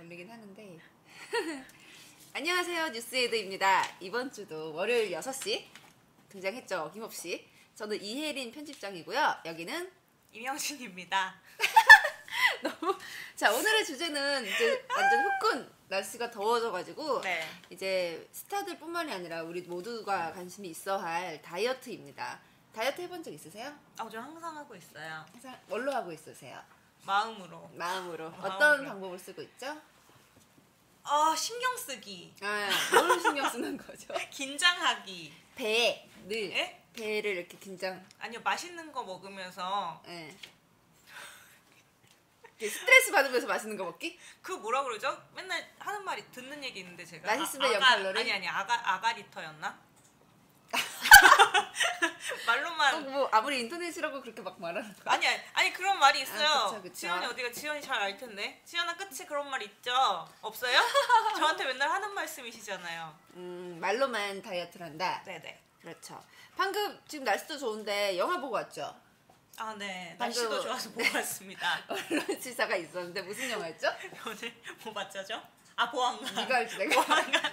걸리긴 하는데. 안녕하세요, 뉴스헤드입니다. 이번 주도 월요일 6시 등장했죠, 어김없이. 저는 이혜린 편집장이고요. 여기는 임영신입니다. 자, 오늘의 주제는 이제 완전 후끈 날씨가 더워져가지고 네. 이제 스타들뿐만이 아니라 우리 모두가 관심이 있어 할 다이어트입니다. 다이어트 해본 적 있으세요? 저 항상 하고 있어요. 항상 뭘로 하고 있으세요? 마음으로. 마음으로. 어떤 마음으로. 방법을 쓰고 있죠? 신경 쓰기. 뭘 신경 쓰는 거죠? 긴장하기. 배를 예? 배를 이렇게 긴장. 아니요, 맛있는 거 먹으면서 예. 스트레스 받으면서 맛있는 거 먹기? 그 뭐라 그러죠? 맨날 하는 말이 듣는 얘기 있는데 제가 맛있으면 0칼로리? 아니 아가리터였나? 말로만 뭐 아무리 인터넷이라고 그렇게 막 말하는 거. 아니 그런 말이 있어요. 그쵸. 지연이 어디가? 지연이 잘 알 텐데. 지연아 끝이 그런 말 있죠? 없어요? 저한테 맨날 하는 말씀이시잖아요. 말로만 다이어트를 한다. 네네. 그렇죠. 방금 지금 날씨도 좋은데 영화 보고 왔죠? 네. 방금- 날씨도 좋아서 보고 왔습니다. 언론 시사가 있었는데 무슨 영화였죠? 오늘 뭐 봤죠? 보안관. 네가 알지 내가. 보안관.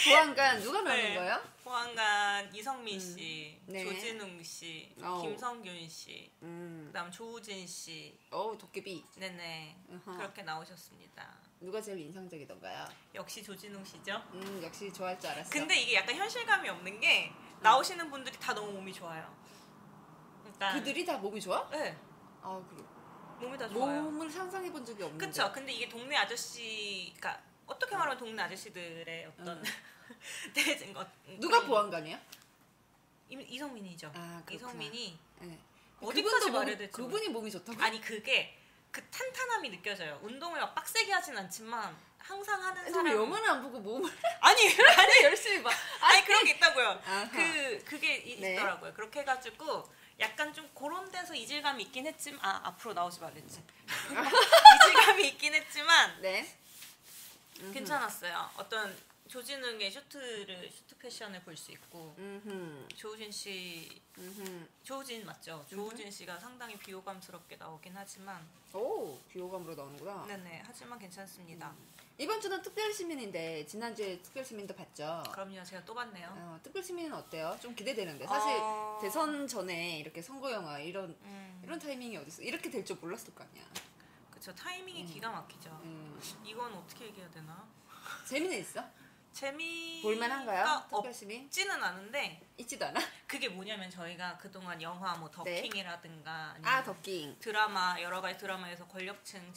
보안관 누가 나오는 네. 거예요? 보안관 이성민 씨, 네. 조진웅 씨, 어우. 김성균 씨, 그다음 조우진 씨. 도깨비. 네네. 어허. 그렇게 나오셨습니다. 누가 제일 인상적이던가요? 역시 조진웅 씨죠? 역시 좋아할 줄 알았어. 근데 이게 약간 현실감이 없는 게 나오시는 분들이 다 너무 몸이 좋아요. 일단 그들이 다 몸이 좋아? 네. 그래. 몸이 다 좋아요. 몸을 상상해 본 적이 없는데. 그쵸. 근데 이게 동네 아저씨가 어떻게 말하면 동네 아저씨들의 어떤 대진 것. 누가 보안관이야? 이성민이죠. 그렇구나. 이성민이 네. 어디까지 그분도 말해야 될지 그분이 몸이 좋다고? 아니 그게 그 탄탄함이 느껴져요. 운동을 막 빡세게 하진 않지만 항상 하는 좀 사람. 영화는 안 보고 몸을 아니 열심히 봐. 아니 그런 게 있다고요. 아하. 그게 네. 있더라고요. 그렇게 해가지고 약간 좀 그런 데서 이질감이 있긴 했지만 앞으로 나오지 말랬지. 이질감이 있긴 했지만 네. 괜찮았어요. 어떤 조진웅의 슈트 패션을 볼 수 있고 조우진 씨 조우진 맞죠? 조우진 씨가 상당히 비호감스럽게 나오긴 하지만 비호감으로 나오는구나. 네네 하지만 괜찮습니다. 이번 주는 특별시민인데 지난주에 특별시민도 봤죠? 그럼요, 제가 또 봤네요. 특별시민은 어때요? 좀 기대되는데 사실 어. 대선 전에 이렇게 선거 영화 이런 타이밍이 어딨어? 이렇게 될 줄 몰랐을 거 아니야. 그쵸, 타이밍이 기가 막히죠. 이건 어떻게 얘기해야 되나? 재미는 있어? 재미 볼만한가요? 특별시민? 없지는 않은데 있지도 않아? 그게 뭐냐면 저희가 그동안 영화 뭐 더킹이라든가 더킹. 드라마 여러 가지 드라마에서 권력층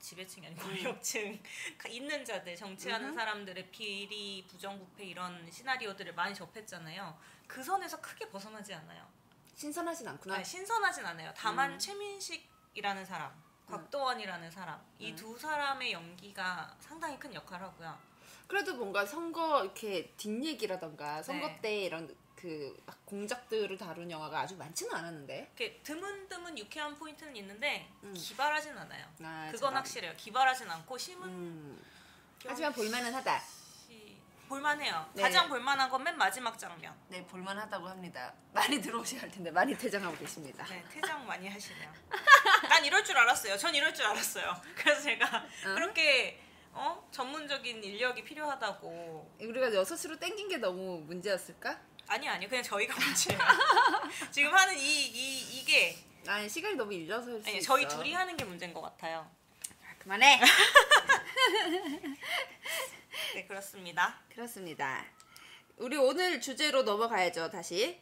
지배층이 아니고 권력층 있는 자들 정치하는 사람들의 비리 부정부패 이런 시나리오들을 많이 접했잖아요. 그 선에서 크게 벗어나지 않아요. 신선하진 않구나. 아니, 신선하진 않아요. 다만 최민식이라는 사람, 곽도원이라는 사람 이 두 사람의 연기가 상당히 큰 역할을 하고요. 그래도 뭔가 선거 이렇게 뒷얘기라던가 선거 네. 때 이런 그 막 공작들을 다룬 영화가 아주 많지는 않았는데. 이렇게 드문드문 유쾌한 포인트는 있는데 기발하진 않아요. 그건 참. 확실해요. 기발하진 않고 심은 하지만 볼만은 하다. 볼만해요. 네. 가장 볼만한 건 맨 마지막 장면. 네, 볼만하다고 합니다. 많이 들어오셔야 할 텐데 많이 퇴장하고 계십니다. 네, 퇴장 많이 하시네요. 난 이럴 줄 알았어요. 전 이럴 줄 알았어요. 그래서 제가 그렇게 전문적인 인력이 필요하다고. 우리가 6시로 땡긴 게 너무 문제였을까? 아니요. 그냥 저희가 문제예요. 지금 하는 이게 아니, 시간이 너무 일러서 아니, 저희 둘이 하는 게 문제인 것 같아요. 그만해. 네, 그렇습니다. 그렇습니다. 우리 오늘 주제로 넘어가야죠. 다시.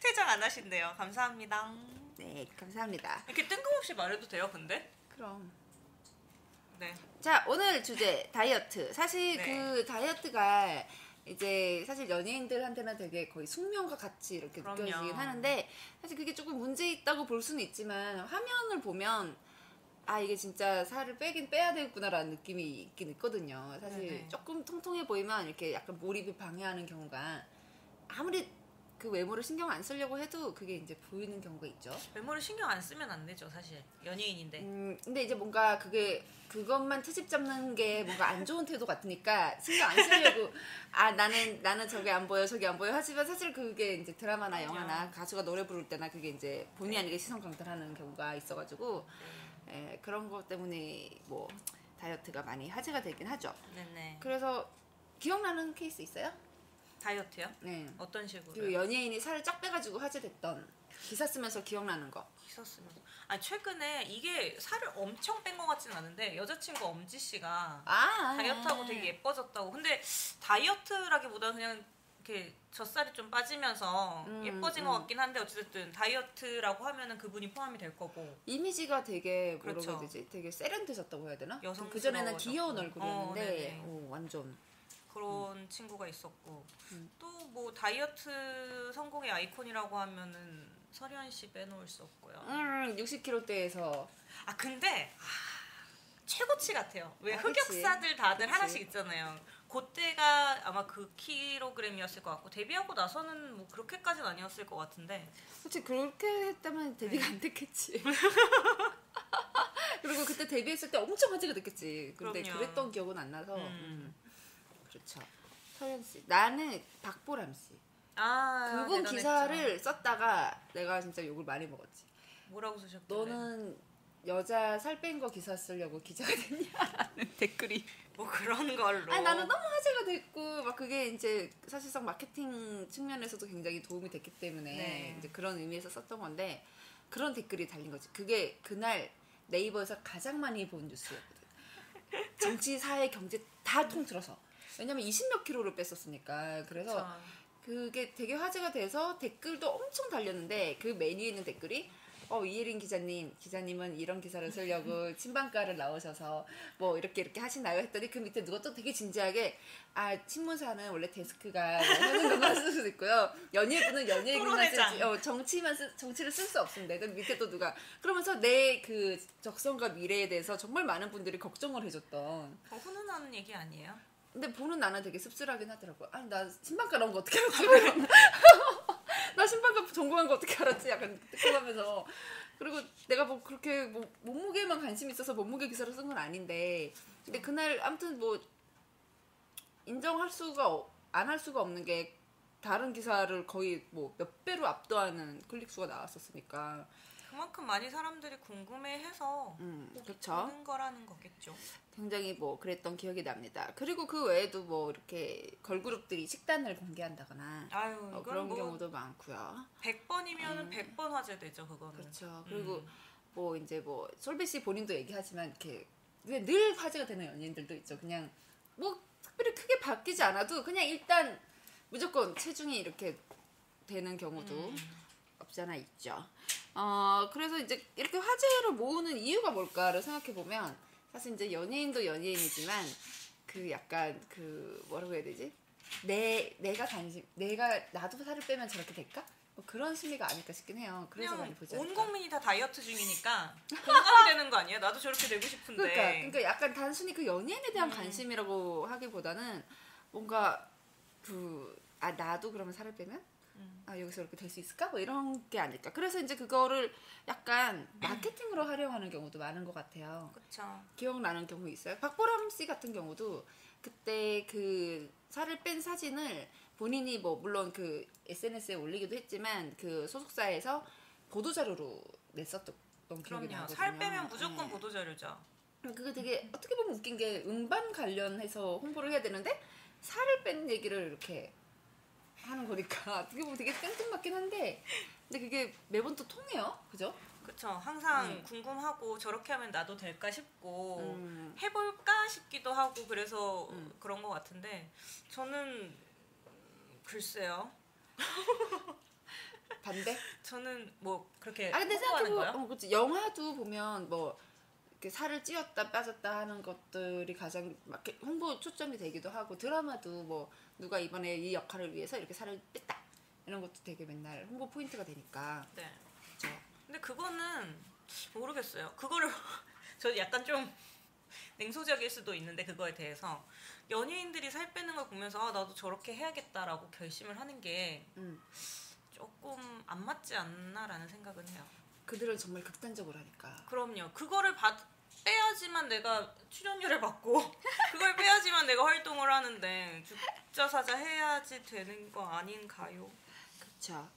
퇴장 안 하신대요. 감사합니다. 네, 감사합니다. 이렇게 뜬금없이 말해도 돼요, 근데? 그럼. 네. 자, 오늘 주제 다이어트. 사실 네. 그 다이어트가 이제 사실 연예인들한테는 되게 거의 숙명과 같이 이렇게 그럼요. 느껴지긴 하는데 사실 그게 조금 문제 있다고 볼 수는 있지만 화면을 보면 이게 진짜 살을 빼긴 빼야 되겠구나라는 느낌이 있긴 있거든요. 사실 네네. 조금 통통해 보이면 이렇게 약간 몰입을 방해하는 경우가 아무리 그 외모를 신경 안 쓰려고 해도 그게 이제 보이는 경우가 있죠. 외모를 신경 안 쓰면 안 되죠, 사실. 연예인인데. 근데 이제 뭔가 그것만 트집 잡는 게 뭔가 안 좋은 태도 같으니까 신경 안 쓰려고 나는 저게 안 보여 저게 안 보여 하지만 사실 그게 이제 드라마나 영화나 가수가 노래 부를 때나 그게 이제 본의 아니게 시선 강탈하는 경우가 있어가지고 그런 것 때문에 뭐 다이어트가 많이 화제가 되긴 하죠. 네네. 그래서 기억나는 케이스 있어요? 다이어트요? 네. 어떤 식으로? 그 연예인이 살을 쫙 빼가지고 화제됐던 기사 쓰면서 기억나는 거. 기사 쓰면서. 아니 최근에 이게 살을 엄청 뺀 것 같진 않은데 여자친구 엄지 씨가 다이어트하고 되게 예뻐졌다고. 근데 다이어트라기보다는 그냥 이렇게 젖살이 좀 빠지면서 예뻐진 것 같긴 한데 어쨌든 다이어트라고 하면은 그분이 포함이 될 거고. 이미지가 되게 뭐라고 그렇죠. 해야 되지? 되게 세련되셨다고 해야 되나? 여성스러워졌고. 그전에는 귀여운 얼굴이었는데 완전 그런 친구가 있었고 또 뭐 다이어트 성공의 아이콘이라고 하면은 설현 씨 빼놓을 수 없고요. 60kg대에서 근데 최고치 같아요. 왜 그치. 흑역사들 다들 그치. 하나씩 있잖아요. 그때가 아마 그 킬로그램이었을 것 같고 데뷔하고 나서는 뭐 그렇게까지는 아니었을 것 같은데. 솔직히 그렇게 했다면 데뷔가 안 됐겠지. 그리고 그때 데뷔했을 때 엄청 화제가 됐겠지. 근데 그럼요. 그랬던 기억은 안 나서. 그렇죠. 서현 씨. 나는 박보람 씨. 그분 대단했죠. 기사를 썼다가 내가 진짜 욕을 많이 먹었지. 뭐라고 쓰셨길래? 너는 여자 살 뺀 거 기사 쓰려고 기자가 됐냐라는 댓글이. 뭐 그런 걸로. 나는 너무 화제가 됐고 막 그게 이제 사실상 마케팅 측면에서도 굉장히 도움이 됐기 때문에 이제 그런 의미에서 썼던 건데 그런 댓글이 달린 거지. 그게 그날 네이버에서 가장 많이 본 뉴스였거든. 정치, 사회, 경제 다 통틀어서. 왜냐면 20몇 킬로를 뺐었으니까. 그래서 그쵸. 그게 되게 화제가 돼서 댓글도 엄청 달렸는데 그 메뉴에 있는 댓글이 이예린 기자님은 이런 기사를 쓰려고 친방가를 나오셔서 뭐 이렇게 하시나요? 했더니 그 밑에 누가 또 되게 진지하게 신문사는 원래 데스크가 하는 것만 쓸 수도 있고요. 연예부는 연예인만 쓰지 정치를 쓸 수 없습니다. 그 밑에 또 누가 그러면서 내 그 적성과 미래에 대해서 정말 많은 분들이 걱정을 해줬던 훈훈한 얘기 아니에요? 근데 보는 나는 되게 씁쓸하긴 하더라고. 나 신방가 나온 거 어떻게 알았지? 나 신방가 전공한 거 어떻게 알았지? 약간 뜨끔하면서. 그리고 내가 뭐 그렇게 뭐 몸무게만 관심 있어서 몸무게 기사를 쓴 건 아닌데 근데 그날 아무튼 뭐 인정할 수가 안 할 수가 없는 게 다른 기사를 거의 뭐 몇 배로 압도하는 클릭 수가 나왔었으니까 그만큼 많이 사람들이 궁금해해서 그렇죠. 보는 거라는 거겠죠. 굉장히 뭐 그랬던 기억이 납니다. 그리고 그 외에도 뭐 이렇게 걸그룹들이 식단을 공개한다거나 그런 뭐 경우도 많고요. 100번이면 100번 화제되죠, 그거는. 그렇죠. 그리고 뭐 이제 뭐 솔비 씨 본인도 얘기하지만 이렇게 늘 화제가 되는 연예인들도 있죠. 그냥 뭐 특별히 크게 바뀌지 않아도 그냥 일단 무조건 체중이 이렇게 되는 경우도 없지 않아 있죠. 그래서 이제 이렇게 화제를 모으는 이유가 뭘까를 생각해 보면 사실 이제 연예인도 연예인이지만 그 약간 그 뭐라고 해야 되지? 내가 나도 살을 빼면 저렇게 될까? 뭐 그런 심리가 아닐까 싶긴 해요. 그래서 많이 보지 않을까. 온 국민이 다 다이어트 중이니까 공감이 되는 거 아니에요? 나도 저렇게 되고 싶은데. 그러니까 약간 단순히 그 연예인에 대한 관심이라고 하기보다는 뭔가 나도 그러면 살을 빼면 여기서 이렇게 될 수 있을까? 뭐 이런 게 아닐까. 그래서 이제 그거를 약간 마케팅으로 활용하는 경우도 많은 것 같아요. 그렇죠. 기억나는 경우 있어요? 박보람 씨 같은 경우도 그때 그 살을 뺀 사진을 본인이 뭐 물론 그 SNS에 올리기도 했지만 그 소속사에서 보도자료로 냈었던 기억이 나거든요. 살 빼면 무조건 보도자료죠. 그게 되게 어떻게 보면 웃긴 게 음반 관련해서 홍보를 해야 되는데 살을 뺀 얘기를 이렇게 하는 거니까 어떻게 보면 되게 땡뚱맞긴 한데 근데 그게 매번 또 통해요. 그죠? 그쵸. 항상 궁금하고 저렇게 하면 나도 될까 싶고 해볼까 싶기도 하고 그래서 그런 것 같은데 저는 글쎄요. 반대? 저는 뭐 그렇게 근데 홍보하는 거요? 그렇지. 영화도 보면 뭐 이렇게 살을 찌웠다 빠졌다 하는 것들이 가장 막 홍보 초점이 되기도 하고 드라마도 뭐 누가 이번에 이 역할을 위해서 이렇게 살을 뺐다 이런 것도 되게 맨날 홍보 포인트가 되니까. 네. 그렇죠. 근데 그거는 모르겠어요. 그거를 저 약간 좀 냉소적일 수도 있는데 그거에 대해서 연예인들이 살 빼는 걸 보면서 나도 저렇게 해야겠다라고 결심을 하는 게 조금 안 맞지 않나라는 생각은 해요. 그들은 정말 극단적으로 하니까. 그럼요. 그거를 빼야지만 내가 출연료를 받고 그걸 빼야지만 내가 활동을 하는데 죽자 사자 해야지 되는 거 아닌가요? 그렇죠.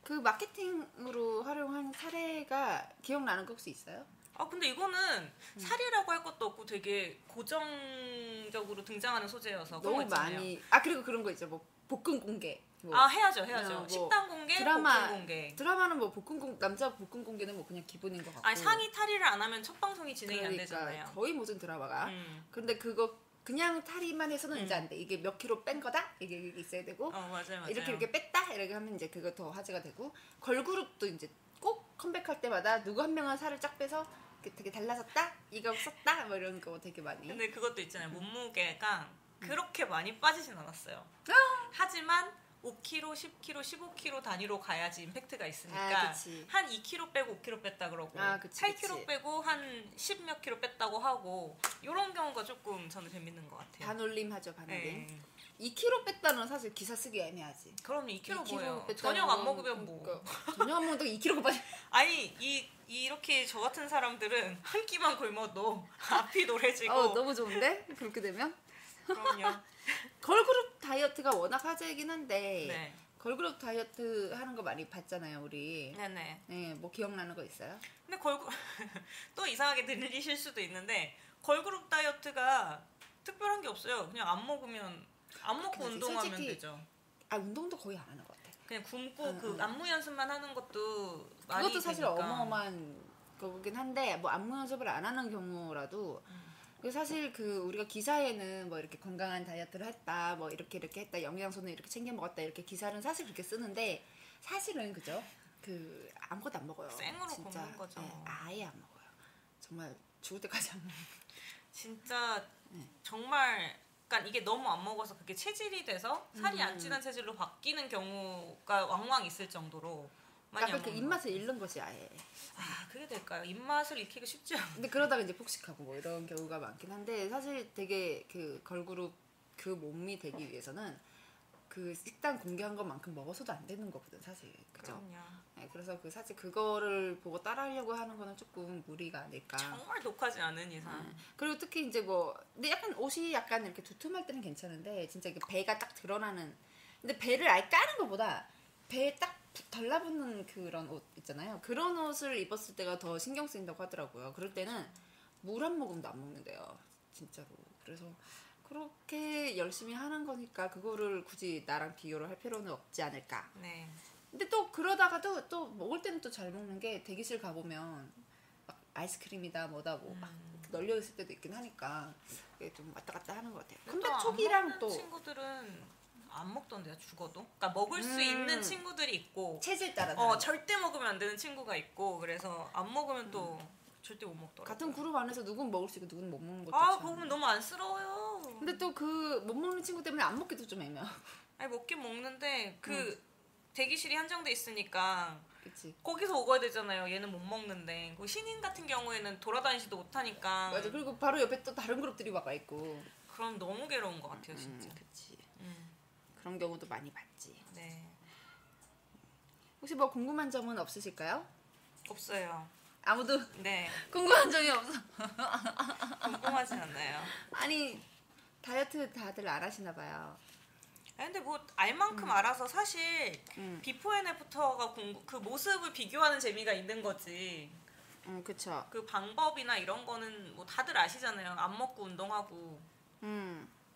그 마케팅으로 활용한 사례가 기억나는 거 혹시 있어요? 근데 이거는 살이라고 할 것도 없고 되게 고정적으로 등장하는 소재여서 너무 많이. 그리고 그런 거 있죠. 뭐 볶음 공개. 해야죠. 뭐 식당 공개, 볶음 공개. 드라마는 뭐 남자 볶음 공개는 뭐 그냥 기본인 것 같고. 상의 탈의를 안 하면 첫 방송이 진행이 안 되잖아요. 거의 모든 드라마가. 근데 그거 그냥 탈의만 해서는 이제 안 돼. 이게 몇 킬로 뺀 거다? 이게 있어야 되고. 맞아요. 이렇게 뺐다? 이렇게 하면 이제 그거 더 화제가 되고. 걸그룹도 이제 꼭 컴백할 때마다 누구 한 명은 살을 쫙 빼서 되게 달라졌다? 이거 썼다? 뭐 이런 거 되게 많이. 근데 그것도 있잖아요. 몸무게가 그렇게 많이 빠지진 않았어요. 하지만 5kg, 10kg, 15kg 단위로 가야지 임팩트가 있으니까 한 2kg 빼고 5kg 뺐다 그러고 8kg 빼고 한 10 몇 kg 뺐다고 하고 이런 경우가 조금 저는 재밌는 것 같아요. 반올림 하죠. 반올림. 2kg 뺐다는 사실 기사 쓰기 애매하지. 그럼 2kg 뭐예요? 저녁 안 먹으면 뭐. 저녁 안 먹어도 2kg가 빠져. 아니 이렇게 저 같은 사람들은 한 끼만 굶어도 앞이 노래지고. 너무 좋은데? 그렇게 되면? 그럼요. 걸그룹 다이어트가 워낙 화제이긴 한데 걸그룹 다이어트 하는 거 많이 봤잖아요, 우리. 네네. 네, 뭐 기억나는 거 있어요? 근데 또 이상하게 들리실 수도 있는데 걸그룹 다이어트가 특별한 게 없어요. 그냥 안 먹고 운동하면 되죠. 운동도 거의 안 하는 것 같아. 그냥 굶고 안무 연습만 하는 것도 많이 그것도 사실 되니까. 어마어마한 거긴 한데 뭐 안무 연습을 안 하는 경우라도 사실 우리가 기사에는 뭐 이렇게 건강한 다이어트를 했다, 뭐 이렇게 했다, 영양소는 이렇게 챙겨 먹었다 이렇게 기사는 사실 그렇게 쓰는데 사실은 그죠? 아무것도 안 먹어요. 생으로 진짜. 먹는 거죠. 네, 아예 안 먹어요. 정말 죽을 때까지 안 먹어요. 진짜 정말. 그러니까 이게 너무 안 먹어서 그게 체질이 돼서 살이 안 찌는 체질로 바뀌는 경우가 왕왕 있을 정도로 많이 안 그 입맛을 잃는 것이 아예. 그게 될까요? 입맛을 잃기가 쉽지 않아. 근데 그러다가 이제 폭식하고 뭐 이런 경우가 많긴 한데 사실 되게 걸그룹 몸이 되기 위해서는 식단 공개한 것만큼 먹어서도 안 되는 거거든 사실. 그죠? 그럼요. 네, 그래서 사실 그거를 보고 따라하려고 하는 거는 조금 무리가 아닐까. 정말 독하지 않은 이상. 그리고 특히 이제 근데 약간 옷이 약간 이렇게 두툼할 때는 괜찮은데 진짜 이게 배가 딱 드러나는. 근데 배를 아예 까는 것보다 배에 딱 달라붙는 그런 옷 있잖아요. 그런 옷을 입었을 때가 더 신경 쓰인다고 하더라고요. 그럴 때는 물 한 모금도 안 먹는데요. 진짜로. 그래서 그렇게 열심히 하는 거니까 그거를 굳이 나랑 비교를 할 필요는 없지 않을까. 네. 근데 또 그러다가도 또 먹을 때는 또 잘 먹는 게 대기실 가보면 막 아이스크림이다 뭐다 뭐 막 널려 있을 때도 있긴 하니까 그게 좀 왔다 갔다 하는 것 같아요. 컴백 초기랑 또 친구들은 안 먹던데요, 죽어도. 그러니까 먹을 수 있는 친구들이 있고 체질 따라서 절대 먹으면 안 되는 친구가 있고 그래서 안 먹으면 또 절대 못 먹더라고요. 같은 그룹 안에서 누군 먹을 수 있고 누군 못 먹는 것도 그거 보면 너무 안쓰러워요. 근데 또 못 먹는 친구 때문에 안 먹기도 좀 애매하고. 아니 먹긴 먹는데 대기실이 한정돼 있으니까 그치. 거기서 먹어야 되잖아요. 얘는 못 먹는데 신인 같은 경우에는 돌아다니지도 못하니까. 맞아. 그리고 바로 옆에 또 다른 그룹들이 와가 있고. 그럼 너무 괴로운 것 같아요, 진짜. 그치. 그런 경우도 많이 봤지. 네. 혹시 뭐 궁금한 점은 없으실까요? 없어요. 아무도 네. 궁금한 점이 없어. 궁금하진 않나요? 아니 다이어트 다들 안 하시나 봐요. 근데 뭐 알만큼 알아서 사실 비포 앤 애프터가 그 모습을 비교하는 재미가 있는 거지. 그쵸. 그 방법이나 이런 거는 뭐 다들 아시잖아요. 안 먹고 운동하고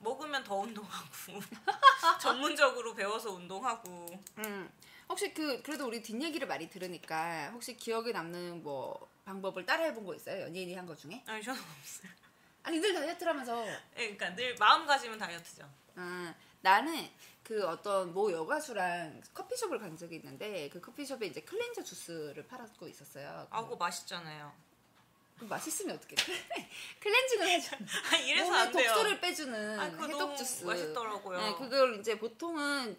먹으면 더 운동하고 전문적으로 배워서 운동하고. 혹시 그래도 우리 뒷얘기를 많이 들으니까 혹시 기억에 남는 뭐 방법을 따라해본 거 있어요? 연예인이 한 거 중에? 아니 저는 없어요. 아니 늘 다이어트라면서. 그러니까 늘 마음가짐은 다이어트죠. 나는 어떤 모 여가수랑 커피숍을 간 적이 있는데 그 커피숍에 이제 클렌저 주스를 팔았고 있었어요. 그거 맛있잖아요. 그럼 맛있으면 어떡해? 클렌징을 해주는. 이래서 안 돼요. 독소를 빼주는 해독 주스. 맛있더라고요. 네, 그걸 이제 보통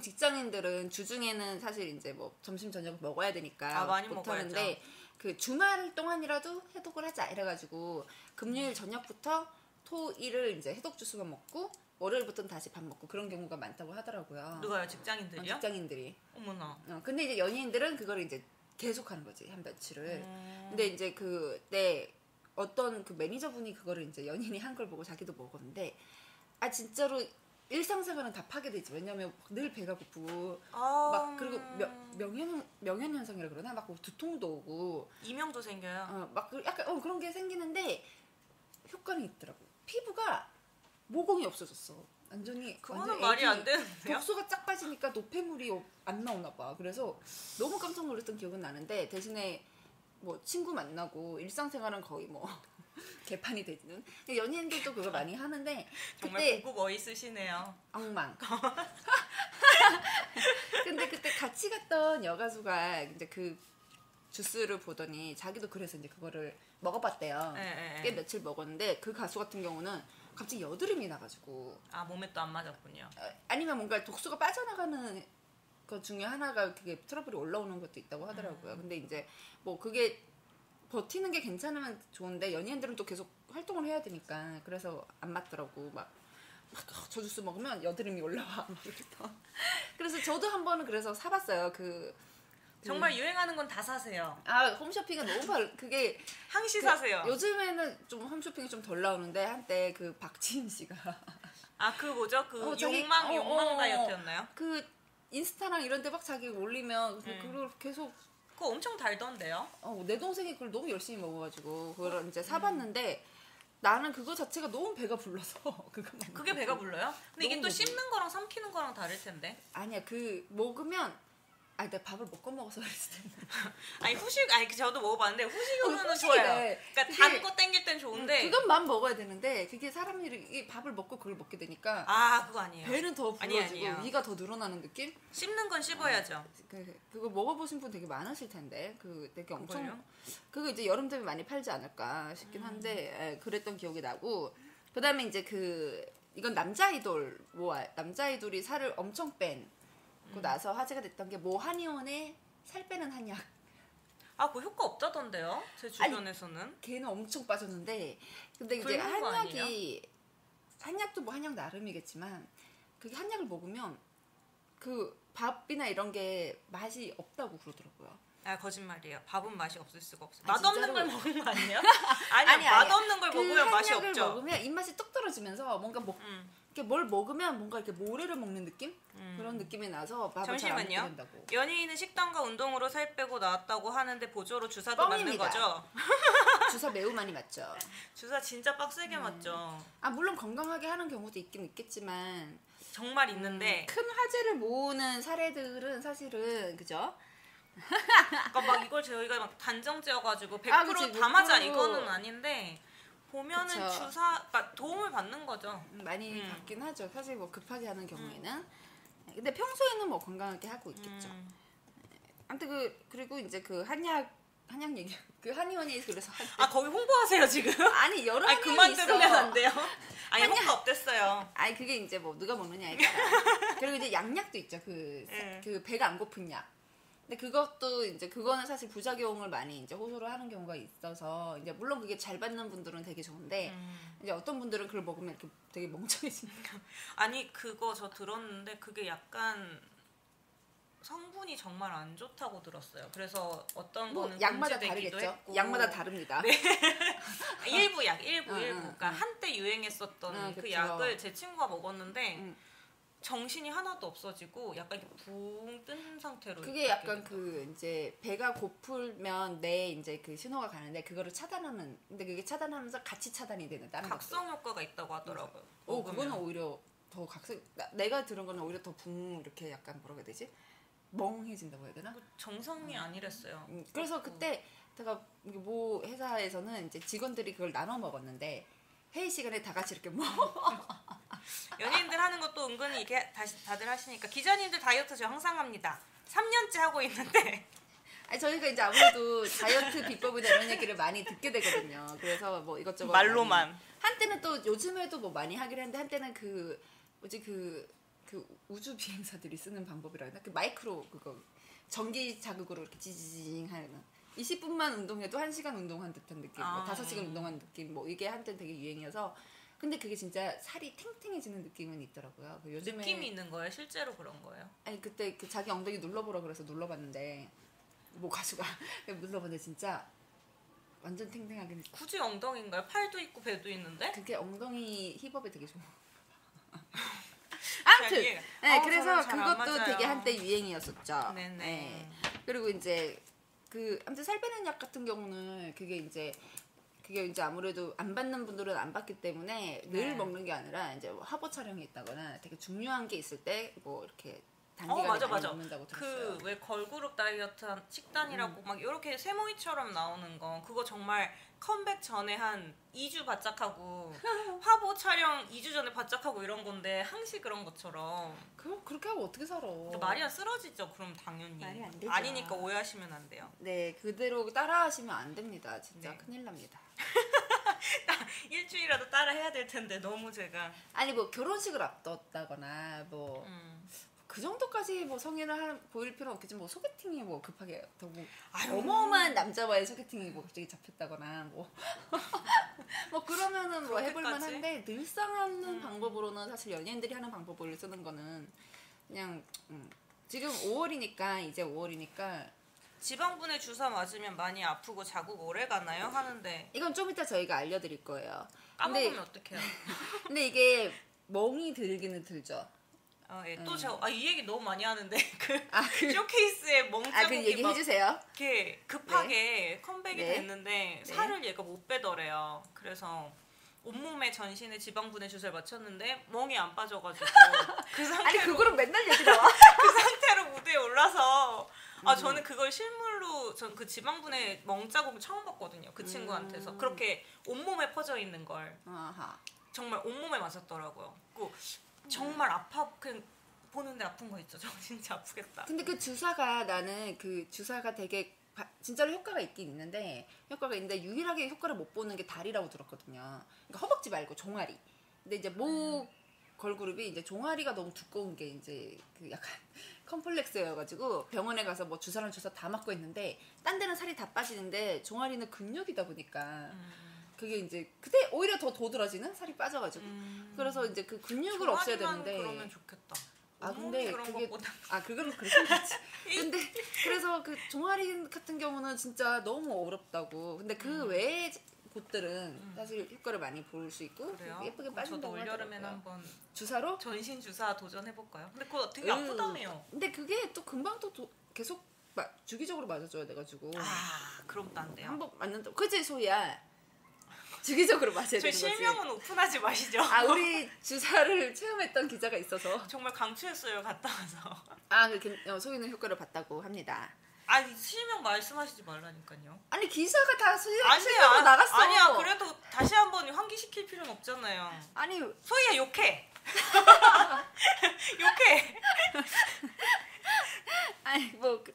직장인들은 주중에는 사실 이제 뭐 점심 저녁 먹어야 되니까 많이 못 먹어야죠. 하는데 그 주말 동안이라도 해독을 하자 이래가지고 금요일 저녁부터 토일을 이제 해독 주스만 먹고 월요일부터는 다시 밥 먹고 그런 경우가 많다고 하더라고요. 누가요? 직장인들이요? 직장인들이. 어머나. 근데 이제 연예인들은 그걸 이제 계속 하는 거지 한 며칠을. 근데 이제 그때 어떤 그 매니저분이 그거를 이제 연인이 한 걸 보고 자기도 먹었는데 진짜로 일상생활은 다 파괴되지. 왜냐면 늘 배가 고프고 막 그리고 명현 현상이라 그러나 막 두통도 오고 이명도 생겨요. 막 약간 그런 게 생기는데 효과는 있더라고. 피부가 모공이 없어졌어. 완전히 그거는 말이 안 되는데요? 독소가 쫙 빠지니까 노폐물이 안 나오나 봐. 그래서 너무 깜짝 놀랐던 기억은 나는데 대신에 뭐 친구 만나고 일상생활은 거의 뭐 개판이 되는. 연예인들도 그거 많이 하는데 정말 그때 고급 어이 쓰시네요. 엉망. 근데 그때 같이 갔던 여가수가 이제 그 주스를 보더니 자기도 그래서 이제 그거를 먹어봤대요. 꽤 며칠 먹었는데 그 가수 같은 경우는 갑자기 여드름이 나가지고 몸에 또 안 맞았군요. 아니면 뭔가 독소가 빠져나가는 것 중에 하나가 그게 트러블이 올라오는 것도 있다고 하더라고요. 근데 이제 뭐 그게 버티는 게 괜찮으면 좋은데 연예인들은 또 계속 활동을 해야 되니까 그래서 안 맞더라고. 막 저 주스 먹으면 여드름이 올라와. 그래서 저도 한 번은 그래서 사봤어요. 정말 유행하는 건 다 사세요. 홈쇼핑은 너무 그게 항시 사세요. 요즘에는 좀 홈쇼핑이 좀 덜 나오는데 한때 그 박지인 씨가 그 뭐죠? 욕망 다이어트였나요? 그 인스타랑 이런 데 막 자기 올리면 그걸 계속 그거 엄청 달던데요? 내 동생이 그걸 너무 열심히 먹어가지고 그걸 이제 사봤는데 나는 그거 자체가 너무 배가 불러서 그게 배가 불러요? 근데 이게 또 씹는 거랑 삼키는 거랑 다를 텐데. 아니야 먹으면 내가 밥을 먹어서 그랬을 텐데. 저도 먹어봤는데 후식으로는 좋아요. 그러니까 단 거 땡길 땐 좋은데. 그것만 먹어야 되는데 그게 사람들이 밥을 먹고 그걸 먹게 되니까. 그거 아니에요. 배는 더 불러지고 위가 더 늘어나는 느낌? 씹는 건 씹어야죠. 그거 먹어보신 분 되게 많으실 텐데 되게 엄청. 그거 이제 여름 되면 많이 팔지 않을까 싶긴 한데 그랬던 기억이 나고. 그다음에 이제 이건 남자 아이돌이 살을 엄청 뺀. 나서 화제가 됐던 게 한의원의 살 빼는 한약. 그거 효과 없다던데요? 제 주변에서는. 걔는 엄청 빠졌는데 근데 이제 한약도 뭐 한약 나름이겠지만 그게 한약을 먹으면 그 밥이나 이런 게 맛이 없다고 그러더라고요. 거짓말이에요. 밥은 맛이 없을 수가 없어요. 맛없는 걸 먹은 거 아니에요? 아니야. 맛없는 걸 먹으면 맛이 없죠. 한약을 먹으면 입맛이 뚝 떨어지면서 뭔가 이렇게 뭘 먹으면 뭔가 이렇게 모래를 먹는 느낌? 그런 느낌이 나서 밥을 잘 안 먹게 된다고. 연예인은 식단과 운동으로 살 빼고 나왔다고 하는데 보조로 주사도 맞는 거죠? 주사 매우 많이 맞죠. 주사 진짜 빡세게 맞죠. 물론 건강하게 하는 경우도 있긴 있겠지만 정말 있는데 큰 화제를 모으는 사례들은 사실은 그죠? 그러니까 막 이걸 저희가 막 단정지어가지고 100% 다 맞아 이거는 아닌데 보면은 주사가 도움을 받는 거죠. 많이 받긴 하죠. 사실 뭐 급하게 하는 경우에는. 근데 평소에는 뭐 건강하게 하고 있겠죠. 아무튼 그리고 이제 한약 얘기 한의원이 그래서 거기 홍보하세요 지금? 아니 여러 한약이 그만 들으면 안 돼요? 효과 없댔어요. 그게 이제 뭐 누가 먹느냐에 따라. 그리고 이제 양약도 있죠. 그 배가 안 고픈 약. 근데 그것도 이제 그거는 사실 부작용을 많이 이제 호소를 하는 경우가 있어서 이제 물론 그게 잘 받는 분들은 되게 좋은데 이제 어떤 분들은 그걸 먹으면 이렇게 되게 멍청해지니까. 그거 저 들었는데 그게 약간 성분이 정말 안 좋다고 들었어요. 그래서 어떤 거는 약마다 다르겠죠. 했고. 약마다 다릅니다. 네. 일부. 그러니까 한때 유행했었던 그 약을 제 친구가 먹었는데 정신이 하나도 없어지고 약간 붕 뜬 상태로. 그게 약간 이제 배가 고프면 내 이제 신호가 가는데 그거를 차단하는. 근데 그게 차단하면서 같이 차단이 되는 다른 각성 효과가 있다고 하더라고요. 그거는 오히려 더 내가 들은 거는 오히려 더 이렇게 약간 뭐라고 해야 되지? 멍해진다고 해야 되나? 정성이 아니랬어요. 그래서 그때 제가 뭐 회사에서는 이제 직원들이 그걸 나눠 먹었는데 회의 시간에 다 같이 이렇게 연예인들 하는 것도 은근히 이렇게 다들 하시니까 기자님들 다이어트 저 항상 합니다. 3년째 하고 있는데 저희가 이제 아무래도 다이어트 비법이나 이런 얘기를 많이 듣게 되거든요. 그래서 뭐 이것저것 말로만 한때는 또 요즘에도 뭐 많이 하긴 했는데 한때는 그 우주 비행사들이 쓰는 방법이라 해야 되나? 마이크로 그거 전기 자극으로 이렇게 지지징 하는 20분만 운동해도 1시간 운동한 듯한 느낌, 5시간 운동한 느낌, 뭐 이게 한때 되게 유행이어서. 근데 그게 진짜 살이 탱탱해지는 느낌은 있더라고요. 요즘에 느낌이 있는 거예요? 실제로 그런 거예요? 그때 자기 엉덩이 눌러보라 그래서 눌러봤는데 뭐 가수가 눌러봤는데 진짜 완전 탱탱하게. 굳이 엉덩이인가요? 팔도 있고 배도 있는데? 그게 엉덩이 힙업에 되게 좋은. 아무튼 네, 그래서 그것도 되게 한때 유행이었었죠. 네네. 네. 그리고 이제 아무튼 살 빼는 약 같은 경우는 그게 이제 아무래도 안 받는 분들은 안 받기 때문에 늘 먹는 게 아니라 이제 화보 촬영이 있다거나 되게 중요한 게 있을 때 뭐 이렇게 단기간에 많이 먹는다고 들었어요. 그 왜 걸그룹 다이어트 식단이라고 막 이렇게 세모이처럼 나오는 거 그거 정말 컴백 전에 한 2주 바짝하고 화보 촬영 2주 전에 바짝하고 이런 건데 항시 그런 것처럼 그렇게 하고 어떻게 살아? 말이 안 쓰러지죠. 그럼 당연히 말이 안 되죠. 아니니까 오해하시면 안 돼요. 네, 그대로 따라하시면 안 됩니다. 진짜 네. 큰일 납니다. 일주일이라도 따라 해야 될 텐데 너무 제가 아니 뭐 결혼식을 앞뒀다거나 뭐 그 정도까지 뭐 성의를 보일 필요는 없겠지만 뭐 소개팅이 뭐 급하게 뭐 어마어마한 남자와의 소개팅이 뭐 갑자기 잡혔다거나 뭐 뭐 그러면은 뭐 해볼만 한데 늘상 하는 방법으로는 사실 연예인들이 하는 방법을 쓰는 거는 그냥 지금 5월이니까 이제 5월이니까 지방분해 주사 맞으면 많이 아프고 자국 오래 가나요? 하는데 이건 좀 이따 저희가 알려드릴 거예요. 까먹으면 어떡해요? 근데 이게 멍이 들기는 들죠. 예. 또 제가 이 얘기 너무 많이 하는데 쇼케이스에 멍자국이 그 얘기 해주세요. 이렇게 급하게 컴백이 네. 됐는데 살을 얘가 못 빼더래요. 그래서 온몸에 전신에 지방분해 주사를 맞췄는데 멍이 안 빠져가지고 그 상태로 아니 그거는 맨날 얘기 나와. 그 상태로 무대에 올라서 저는 그걸 실물로 전 그 지방분해 멍자국을 처음 봤거든요. 그 친구한테서 그렇게 온몸에 퍼져 있는 걸 정말 온몸에 맞았더라고요. 정말 그냥 보는데 아픈 거 있죠. 저 진짜 아프겠다. 근데 그 주사가 나는 그 주사가 되게 진짜로 효과가 있긴 있는데 유일하게 효과를 못 보는 게 다리라고 들었거든요. 그러니까 허벅지 말고 종아리. 근데 이제 걸그룹이 이제 종아리가 너무 두꺼운 게 이제 그 약간 컴플렉스여가지고 병원에 가서 뭐 주사 다 맞고 있는데 딴 데는 살이 다 빠지는데 종아리는 근육이다 보니까 그게 이제 그때 오히려 더 도드라지는 살이 빠져가지고 그래서 이제 그 근육을 없애야 되는데 그러면 좋겠다. 근데 그런 그게 것보다. 그거는 그렇게 그렇지. 근데 그래서 그 종아리 같은 경우는 진짜 너무 어렵다고. 근데 그 외의 곳들은 사실 효과를 많이 볼 수 있고 예쁘게 빠진다고 하더라고요. 올여름에는 한번 주사로 전신 주사 도전해 볼까요? 근데 그거 되게 아프다며요. 근데 그게 또 금방 또 계속 주기적으로 맞아줘야 돼가지고. 그럼 또 안 돼요. 한번 맞는다. 그치 소희야. 주기적으로 맞아야 되는 거지. 저희 실명은 오픈하지 마시죠. 우리 주사를 체험했던 기자가 있어서 정말 강추했어요. 갔다 와서. 소희는 효과를 봤다고 합니다. 실명 말씀하시지 말라니까요. 아니 기사가 다 실명으로 나갔어. 아니야. 그래도 다시 한번 환기시킬 필요는 없잖아요. 아니 소희야 욕해. 욕해.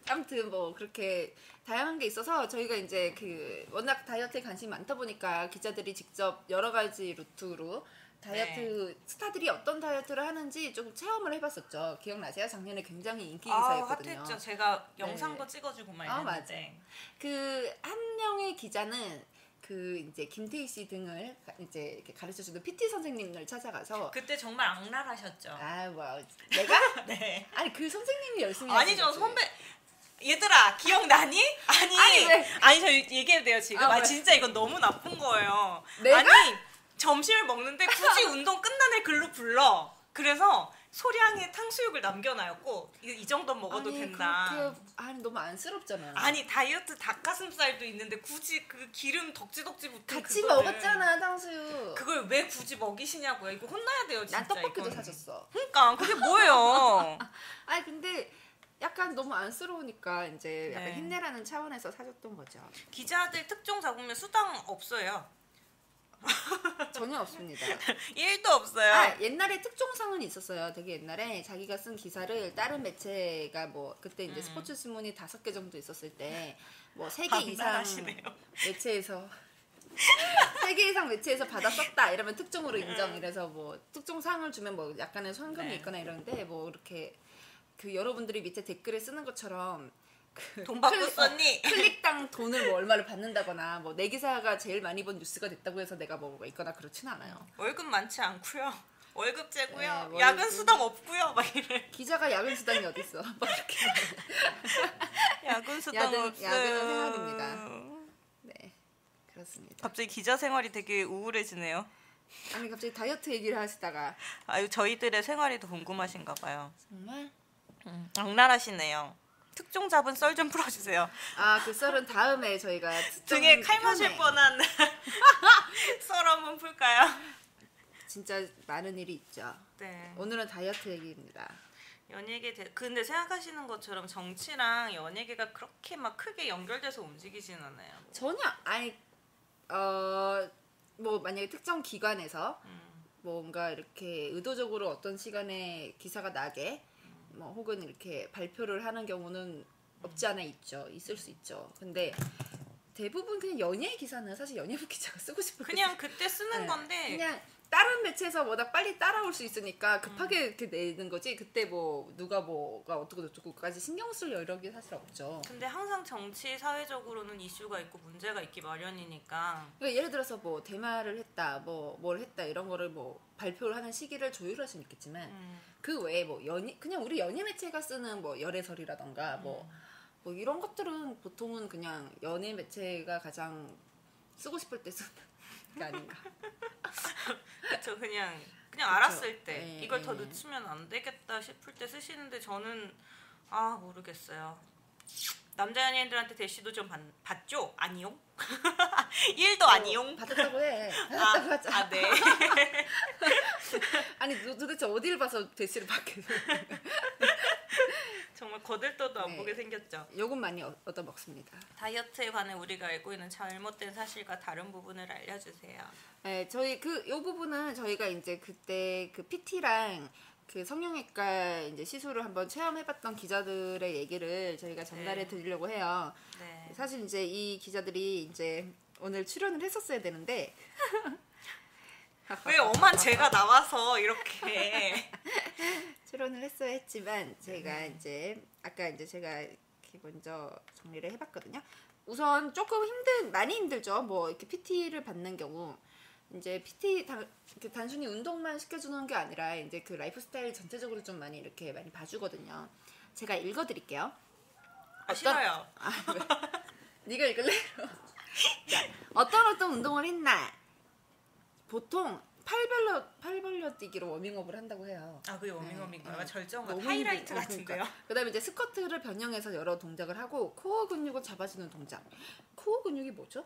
아무튼 그렇게 다양한 게 있어서 저희가 이제 워낙 다이어트에 관심이 많다 보니까 기자들이 직접 여러 가지 루트로 다이어트 스타들이 어떤 다이어트를 하는지 조금 체험을 해봤었죠. 기억나세요? 작년에 굉장히 인기 기사였거든요. 핫했죠. 제가 영상도 찍어주고 막 이랬는데. 그 한 명의 기자는 이제 김태희 씨 등을 이제 이렇게 가르쳐주는 PT 선생님을 찾아가서 그때 정말 악랄하셨죠. 내가? 네. 아니 그 선생님이 열심히 아니죠 선배. 얘들아 기억나니? 아니 저 얘기해도 돼요 지금. 진짜 이건 너무 나쁜 거예요. 내가? 아니 점심을 먹는데 굳이 운동 끝난 애 글로 불러. 그래서 소량의 탕수육을 남겨놔였고 이 정도 먹어도 된다. 너무 안쓰럽잖아. 다이어트 닭가슴살도 있는데 굳이 그 기름 덕지덕지 붙은 같이 먹었잖아 탕수육. 그걸 왜 굳이 먹이시냐고요. 이거 혼나야 돼요 진짜. 난 떡볶이도 사줬어. 그러니까 그게 뭐예요. 근데 약간 너무 안쓰러우니까 이제 약간 힘내라는 차원에서 사줬던 거죠. 기자들 특종 잡으면 수당 없어요. 전혀 없습니다. 1도 없어요. 옛날에 특종상은 있었어요. 되게 옛날에 자기가 쓴 기사를 다른 매체가 그때 이제 스포츠 신문이 5개 정도 있었을 때 3개 이상 매체에서 3개 이상 매체에서 받아 썼다 이러면 특종으로 인정. 이래서 특종상을 주면 약간의 상금이 있거나 이러는데 이렇게 여러분들이 밑에 댓글에 쓰는 것처럼 돈 받고 썼니? 클릭당 돈을 얼마를 받는다거나 내 기사가 제일 많이 본 뉴스가 됐다고 해서 내가 있거나 그렇진 않아요. 월급 많지 않고요. 월급 재고요. 야근 수당 없고요. 막 이래. 기자가 야근 수당이 어딨어? 이렇게. 야근 수당 없어요. 야근은 생활입니다. 네, 그렇습니다. 갑자기 기자 생활이 되게 우울해지네요. 아니 갑자기 다이어트 얘기를 하시다가 아유 저희들의 생활이 더 궁금하신가 봐요. 정말? 악랄하시네요. 특종 잡은 썰 좀 풀어주세요. 아 그 썰은 다음에 저희가 등에 칼 마실 뻔한 썰 한번 풀까요? 진짜 많은 일이 있죠. 네. 오늘은 다이어트 얘기입니다. 연예계 근데 생각하시는 것처럼 정치랑 연예계가 그렇게 막 크게 연결돼서 움직이진 않아요. 전혀 아니 뭐 만약에 특정 기관에서 뭔가 이렇게 의도적으로 어떤 시간에 기사가 나게 뭐 혹은 이렇게 발표를 하는 경우는 없지 않아 있을 수 있죠. 근데 대부분 그냥 연예 기사는 사실 연예부 기자가 쓰고 싶을 그냥 그때 쓰는 네. 건데 그냥 다른 매체에서 워낙 빨리 따라올 수 있으니까 급하게 이렇게 내는 거지. 그때 뭐 누가 뭐가 어떻고 저쩌고까지 신경 쓸 여력이 사실 없죠. 근데 항상 정치 사회적으로는 이슈가 있고 문제가 있기 마련이니까. 그러니까 예를 들어서 뭐 대마를 했다, 뭐 뭘 했다 이런 거를 뭐 발표를 하는 시기를 조율할 수는 있겠지만 그 외에 뭐 그냥 우리 연예 매체가 쓰는 뭐 열애설이라던가 뭐 이런 것들은 보통은 그냥 연예 매체가 가장 쓰고 싶을 때 쓰는 게 아닌가. 그쵸, 그냥 알았을 때 네, 이걸 더 늦추면 안 되겠다 싶을 때 쓰시는데 저는 모르겠어요. 남자 연예인들한테 대시도 좀 받죠? 아니용? 1도 아니용? 받았다고 해. 받았다고 하자. 네. 아니 도대체 어디를 봐서 대시를 받게 돼? 정말 거들떠도 안 네. 보게 생겼죠. 요금 많이 얻어먹습니다. 다이어트에 관해 우리가 알고 있는 잘못된 사실과 다른 부분을 알려주세요. 네, 저희 요 부분은 저희가 이제 그때 그 PT랑 그 성형외과 이제 시술을 한번 체험해봤던 기자들의 얘기를 저희가 전달해 드리려고 해요. 네. 사실 이제 이 기자들이 이제 오늘 출연을 했었어야 되는데 왜 엄한 제가 나와서 이렇게 출연을 했어야 했지만 제가 이제 아까 이제 제가 이렇게 먼저 정리를 해봤거든요. 우선 조금 많이 힘들죠. 뭐 이렇게 PT를 받는 경우 이제 PT 단순히 운동만 시켜주는 게 아니라 이제 그 라이프 스타일 전체적으로 좀 많이 이렇게 많이 봐주거든요. 제가 읽어드릴게요. 싫어요. 왜? 네가 읽을래? 자, 어떤 운동을 했나? 보통 팔 벌려 뛰기로 워밍업을 한다고 해요. 그게 워밍업인가요? 네. 절정과 너무 하이라이트 힘들죠. 같은데요. 그러니까. 그다음에 이제 스쿼트를 변형해서 여러 동작을 하고 코어 근육을 잡아주는 동작. 코어 근육이 뭐죠?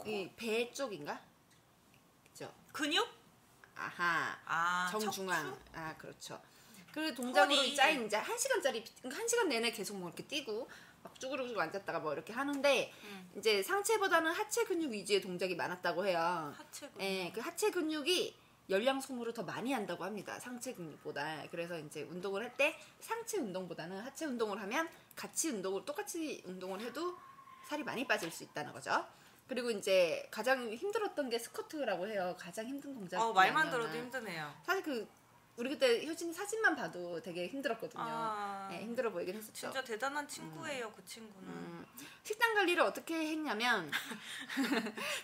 이 배 쪽인가? 그죠? 근육? 아하. 정중앙. 척추? 그렇죠. 그 동작으로 허리. 짜인 이제 1시간짜리 1시간 내내 계속 뭐 이렇게 뛰고 막 쭈그르고 앉았다가 뭐 이렇게 하는데 이제 상체보다는 하체 근육 위주의 동작이 많았다고 해요. 하체 근육. 예, 그 하체 근육이 열량 소모를 더 많이 한다고 합니다. 상체 근육보다. 그래서 이제 운동을 할 때 상체 운동보다는 하체 운동을 하면 똑같이 운동을 해도 살이 많이 빠질 수 있다는 거죠. 그리고 이제 가장 힘들었던 게 스쿼트라고 해요. 가장 힘든 동작. 말만 들어도 힘드네요. 사실 우리 그때 효진이 사진만 봐도 되게 힘들었거든요. 네, 힘들어 보이긴 했었죠. 진짜 대단한 친구예요, 그 친구는. 식단 관리를 어떻게 했냐면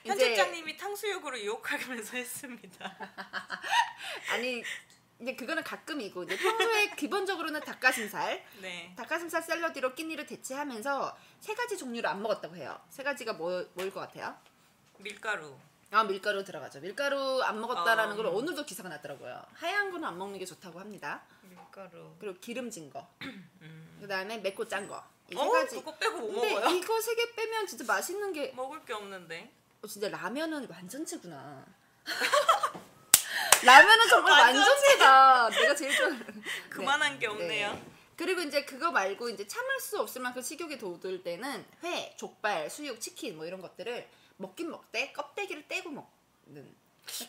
편집장님이 탕수육으로 유혹하면서 했습니다. 아니 이제 그거는 가끔이고 이제 평소에 기본적으로는 닭가슴살 샐러드로 끼니를 대체하면서 3가지 종류를 안 먹었다고 해요. 3가지가 뭐일 것 같아요? 밀가루. 밀가루 들어가죠. 밀가루 안 먹었다라는 걸 오늘도 기사가 났더라고요. 하얀 거는 안 먹는 게 좋다고 합니다. 밀가루. 그리고 기름진 거. 그다음에 맵고 짠 거. 이 3가지. 그거 빼고 뭐 근데 먹어요? 이거 3개 빼면 진짜 맛있는 게 먹을 게 없는데. 진짜 라면은 완전체구나. 라면은 정말 완전체다. 내가 제일 좋아하는. 그만한 게 없네요. 네. 그리고 이제 그거 말고 이제 참을 수 없을 만큼 식욕에 돋을 때는 회, 족발, 수육, 치킨 뭐 이런 것들을 먹긴 먹되 껍데기를 떼고 먹는.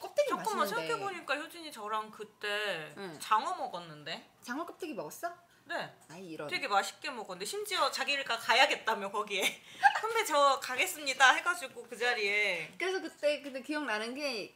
껍데기 잠깐만 맛있는데. 생각해보니까 효진이 저랑 그때 장어 먹었는데. 장어 껍데기 먹었어? 네. 이런. 되게 맛있게 먹었는데 심지어 자기가 가야겠다며 거기에. 선배 저 가겠습니다 해가지고 그 자리에. 그래서 그때 근데 기억나는 게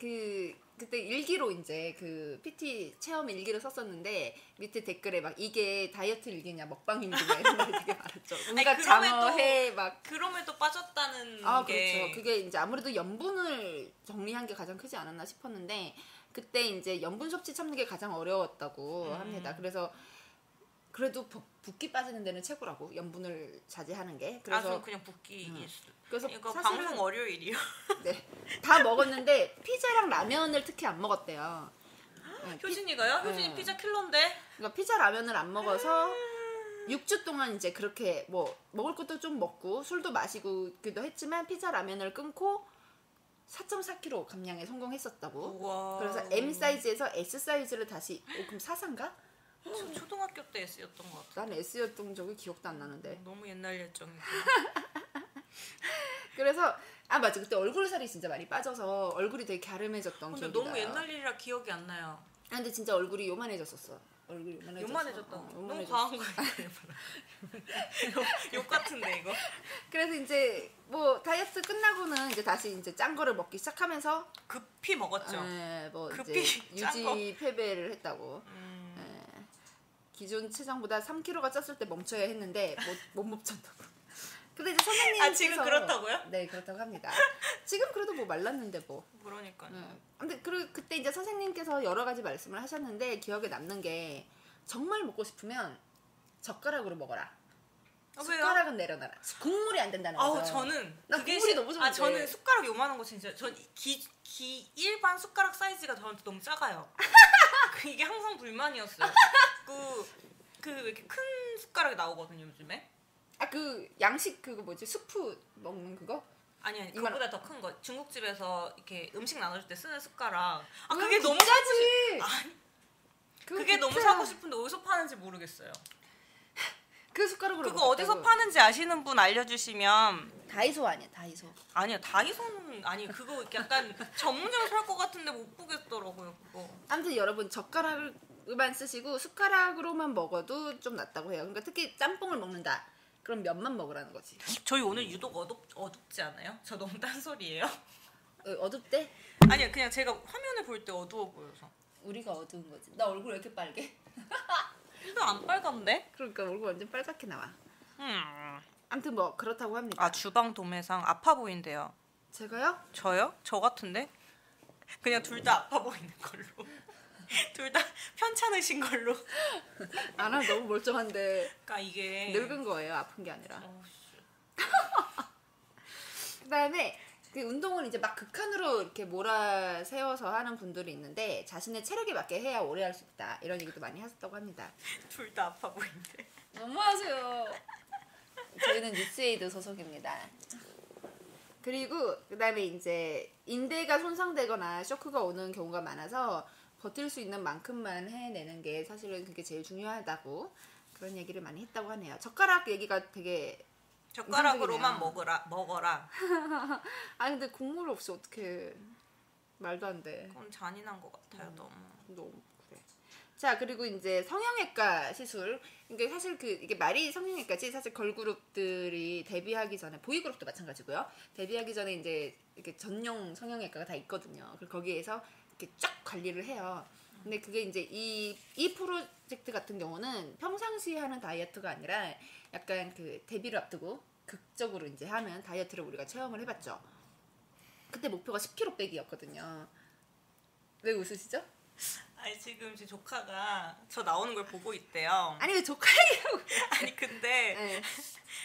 그때 일기로 이제 그 PT 체험 일기를 썼었는데 밑에 댓글에 막 이게 다이어트 일기냐 먹방 일기냐 이런 말이 되게 많았죠. 뭔가 장어회 막 그럼에도 빠졌다는 게. 그렇죠. 그게 이제 아무래도 염분을 정리한 게 가장 크지 않았나 싶었는데 그때 이제 염분 섭취 참는 게 가장 어려웠다고 합니다. 그래서 그래도 붓기 빠지는 데는 최고라고. 염분을 자제하는 게. 그래서 저 그냥 붓기. 그래서 이거 사실은, 방송 월요일이요. 네, 다 먹었는데 피자랑 라면을 특히 안 먹었대요. 네, 효진이가요? 효진이 피자 킬러인데. 그러니까 피자 라면을 안 먹어서 6주 동안 이제 그렇게 뭐 먹을 것도 좀 먹고 술도 마시고기도 했지만 피자 라면을 끊고 4.4kg 감량에 성공했었다고. 우와. 그래서 M 사이즈에서 S 사이즈를 다시 그럼 4상가? 초등학교 때 S였던 것 같아. 난 S였던 적이 기억도 안 나는데. 너무 옛날 예정이고. 그래서 맞아, 그때 얼굴살이 진짜 많이 빠져서 얼굴이 되게 갸름해졌던 근데 기억이 너무 나요. 옛날 일이라 기억이 안 나요. 근데 진짜 얼굴이 요만해졌었어. 얼굴이 요만해졌다고. 너무 요만해졌어. 과한 거예요. 욕 같은데 이거. 그래서 이제 뭐 다이어트 끝나고는 이제 다시 이제 짠 거를 먹기 시작하면서 급히 먹었죠. 뭐 급히 이제 유지 폐배를 했다고. 기존 체중보다 3kg가 쪘을 때 멈춰야 했는데 못 멈췄다고. 근데 이제 선생님께서 지금 그렇다고요? 네, 그렇다고 합니다. 지금 그래도 뭐 말랐는데 뭐. 그러니까요. 근데 그때 이제 선생님께서 여러 가지 말씀을 하셨는데 기억에 남는 게 정말 먹고 싶으면 젓가락으로 먹어라. 숟가락은 내려놔라. 국물이 안 된다는 거죠. 저는 난 국물이 너무 좋은데. 저는 숟가락 요만한 거 진짜 일반 숟가락 사이즈가 저한테 너무 작아요. 이게 항상 불만이었어요. 왜 이렇게 큰 숟가락이 나오거든요 요즘에. 그 양식 그거 뭐지 스프 먹는 그거? 아니 그거보다 더 큰 거. 중국집에서 이렇게 음식 나눠줄 때 쓰는 숟가락. 그게 너무 짜지. 그게 너무 사고 싶은데 어디서 파는지 모르겠어요. 그 숟가락으로 그거 어디서 파는지 아시는 분 알려주시면. 다이소 아니야 다이소. 아니요 다이소는 아니 그거 약간 전문점에서 살 것 같은데 못 보겠더라고요 그거. 아무튼 여러분 젓가락만 쓰시고 숟가락으로만 먹어도 좀 낫다고 해요. 그러니까 특히 짬뽕을 먹는다. 그럼 면만 먹으라는 거지. 저희 오늘 유독 어둡지 않아요? 저 너무 딴소리예요? 어둡대? 아니요 그냥 제가 화면을 볼 때 어두워 보여서. 우리가 어두운 거지. 나 얼굴 왜 이렇게 빨개? 근데 안 빨간데? 그러니까 얼굴 완전 빨갛게 나와. 아무튼 뭐 그렇다고 합니다. 주방 도매상 아파 보인대요. 제가요? 저요? 저 같은데? 그냥 둘 다 아파 보이는 걸로. 둘 다 편찮으신 걸로. 나 너무 멀쩡한데. 그러니까 이게 늙은 거예요. 아픈 게 아니라. 그다음에 그 운동을 이제 막 극한으로 이렇게 몰아세워서 하는 분들이 있는데 자신의 체력에 맞게 해야 오래 할 수 있다. 이런 얘기도 많이 하셨다고 합니다. 둘 다 아파 보이는데. 너무하세요. 저희는 뉴스에이드 소속입니다. 그리고 그다음에 이제 인대가 손상되거나 쇼크가 오는 경우가 많아서 버틸 수 있는 만큼만 해내는 게 사실은 그게 제일 중요하다고 그런 얘기를 많이 했다고 하네요. 젓가락 얘기가 되게 젓가락으로만 먹어라. 근데 국물 없이 어떻게 말도 안 돼. 그건 잔인한 것 같아요. 너무 그래. 자 그리고 이제 성형외과 시술. 그러니까 사실 이게 말이 성형외과지 사실 걸그룹들이 데뷔하기 전에 보이그룹도 마찬가지고요. 데뷔하기 전에 이제 이렇게 전용 성형외과가 다 있거든요. 그리고 거기에서 이렇게 쫙 관리를 해요. 근데 그게 이제 이 프로젝트 같은 경우는 평상시에 하는 다이어트가 아니라 약간 그 데뷔를 앞두고 극적으로 이제 하는 다이어트를 우리가 체험을 해봤죠. 그때 목표가 10kg 빼기였거든요. 왜 웃으시죠? 아니 지금 제 조카가 저 나오는 걸 보고 있대요. 아니 왜 조카 얘기하고 아니 근데 네.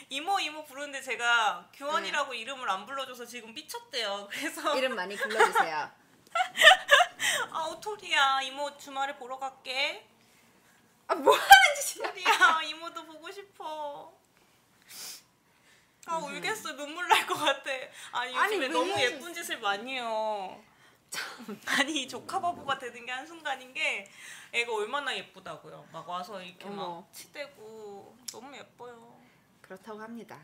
이모 부르는데 제가 규원이라고 이름을 안 불러줘서 지금 삐쳤대요. 그래서 이름 많이 불러주세요. 오토리야 이모 주말에 보러 갈게. 뭐 하는 짓이야? 오토리야 이모도 보고 싶어. 울겠어. 눈물 날 것 같아. 아니 요즘에 너무 예쁜 짓을 많이 해요. 아니 조카 바보가 되는 게 한순간인 게 애가 얼마나 예쁘다고요. 막 와서 이렇게 막 치대고 너무 예뻐요. 그렇다고 합니다.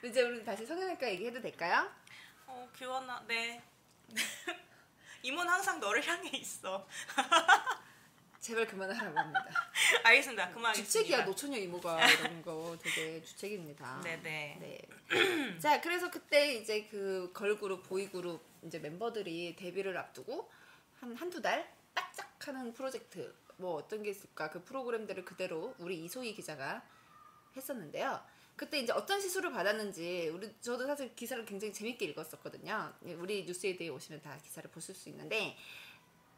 이제 우리 다시 성형외과 얘기해도 될까요? 규원아 네. 이모는 항상 너를 향해 있어. 제발 그만하라고 합니다. 알겠습니다. 그만하겠습니다. 주책이야 노처녀 이모가 이런 거 되게 주책입니다. 네네. 네. 자 그래서 그때 이제 그 걸그룹 보이그룹 이제 멤버들이 데뷔를 앞두고 한두 달 바짝 하는 프로젝트 뭐 어떤 게 있을까 그 프로그램들을 그대로 우리 이소희 기자가 했었는데요. 그때 이제 어떤 시술을 받았는지 저도 사실 기사를 굉장히 재밌게 읽었었거든요. 우리 뉴스에이드에 오시면 다 기사를 보실 수 있는데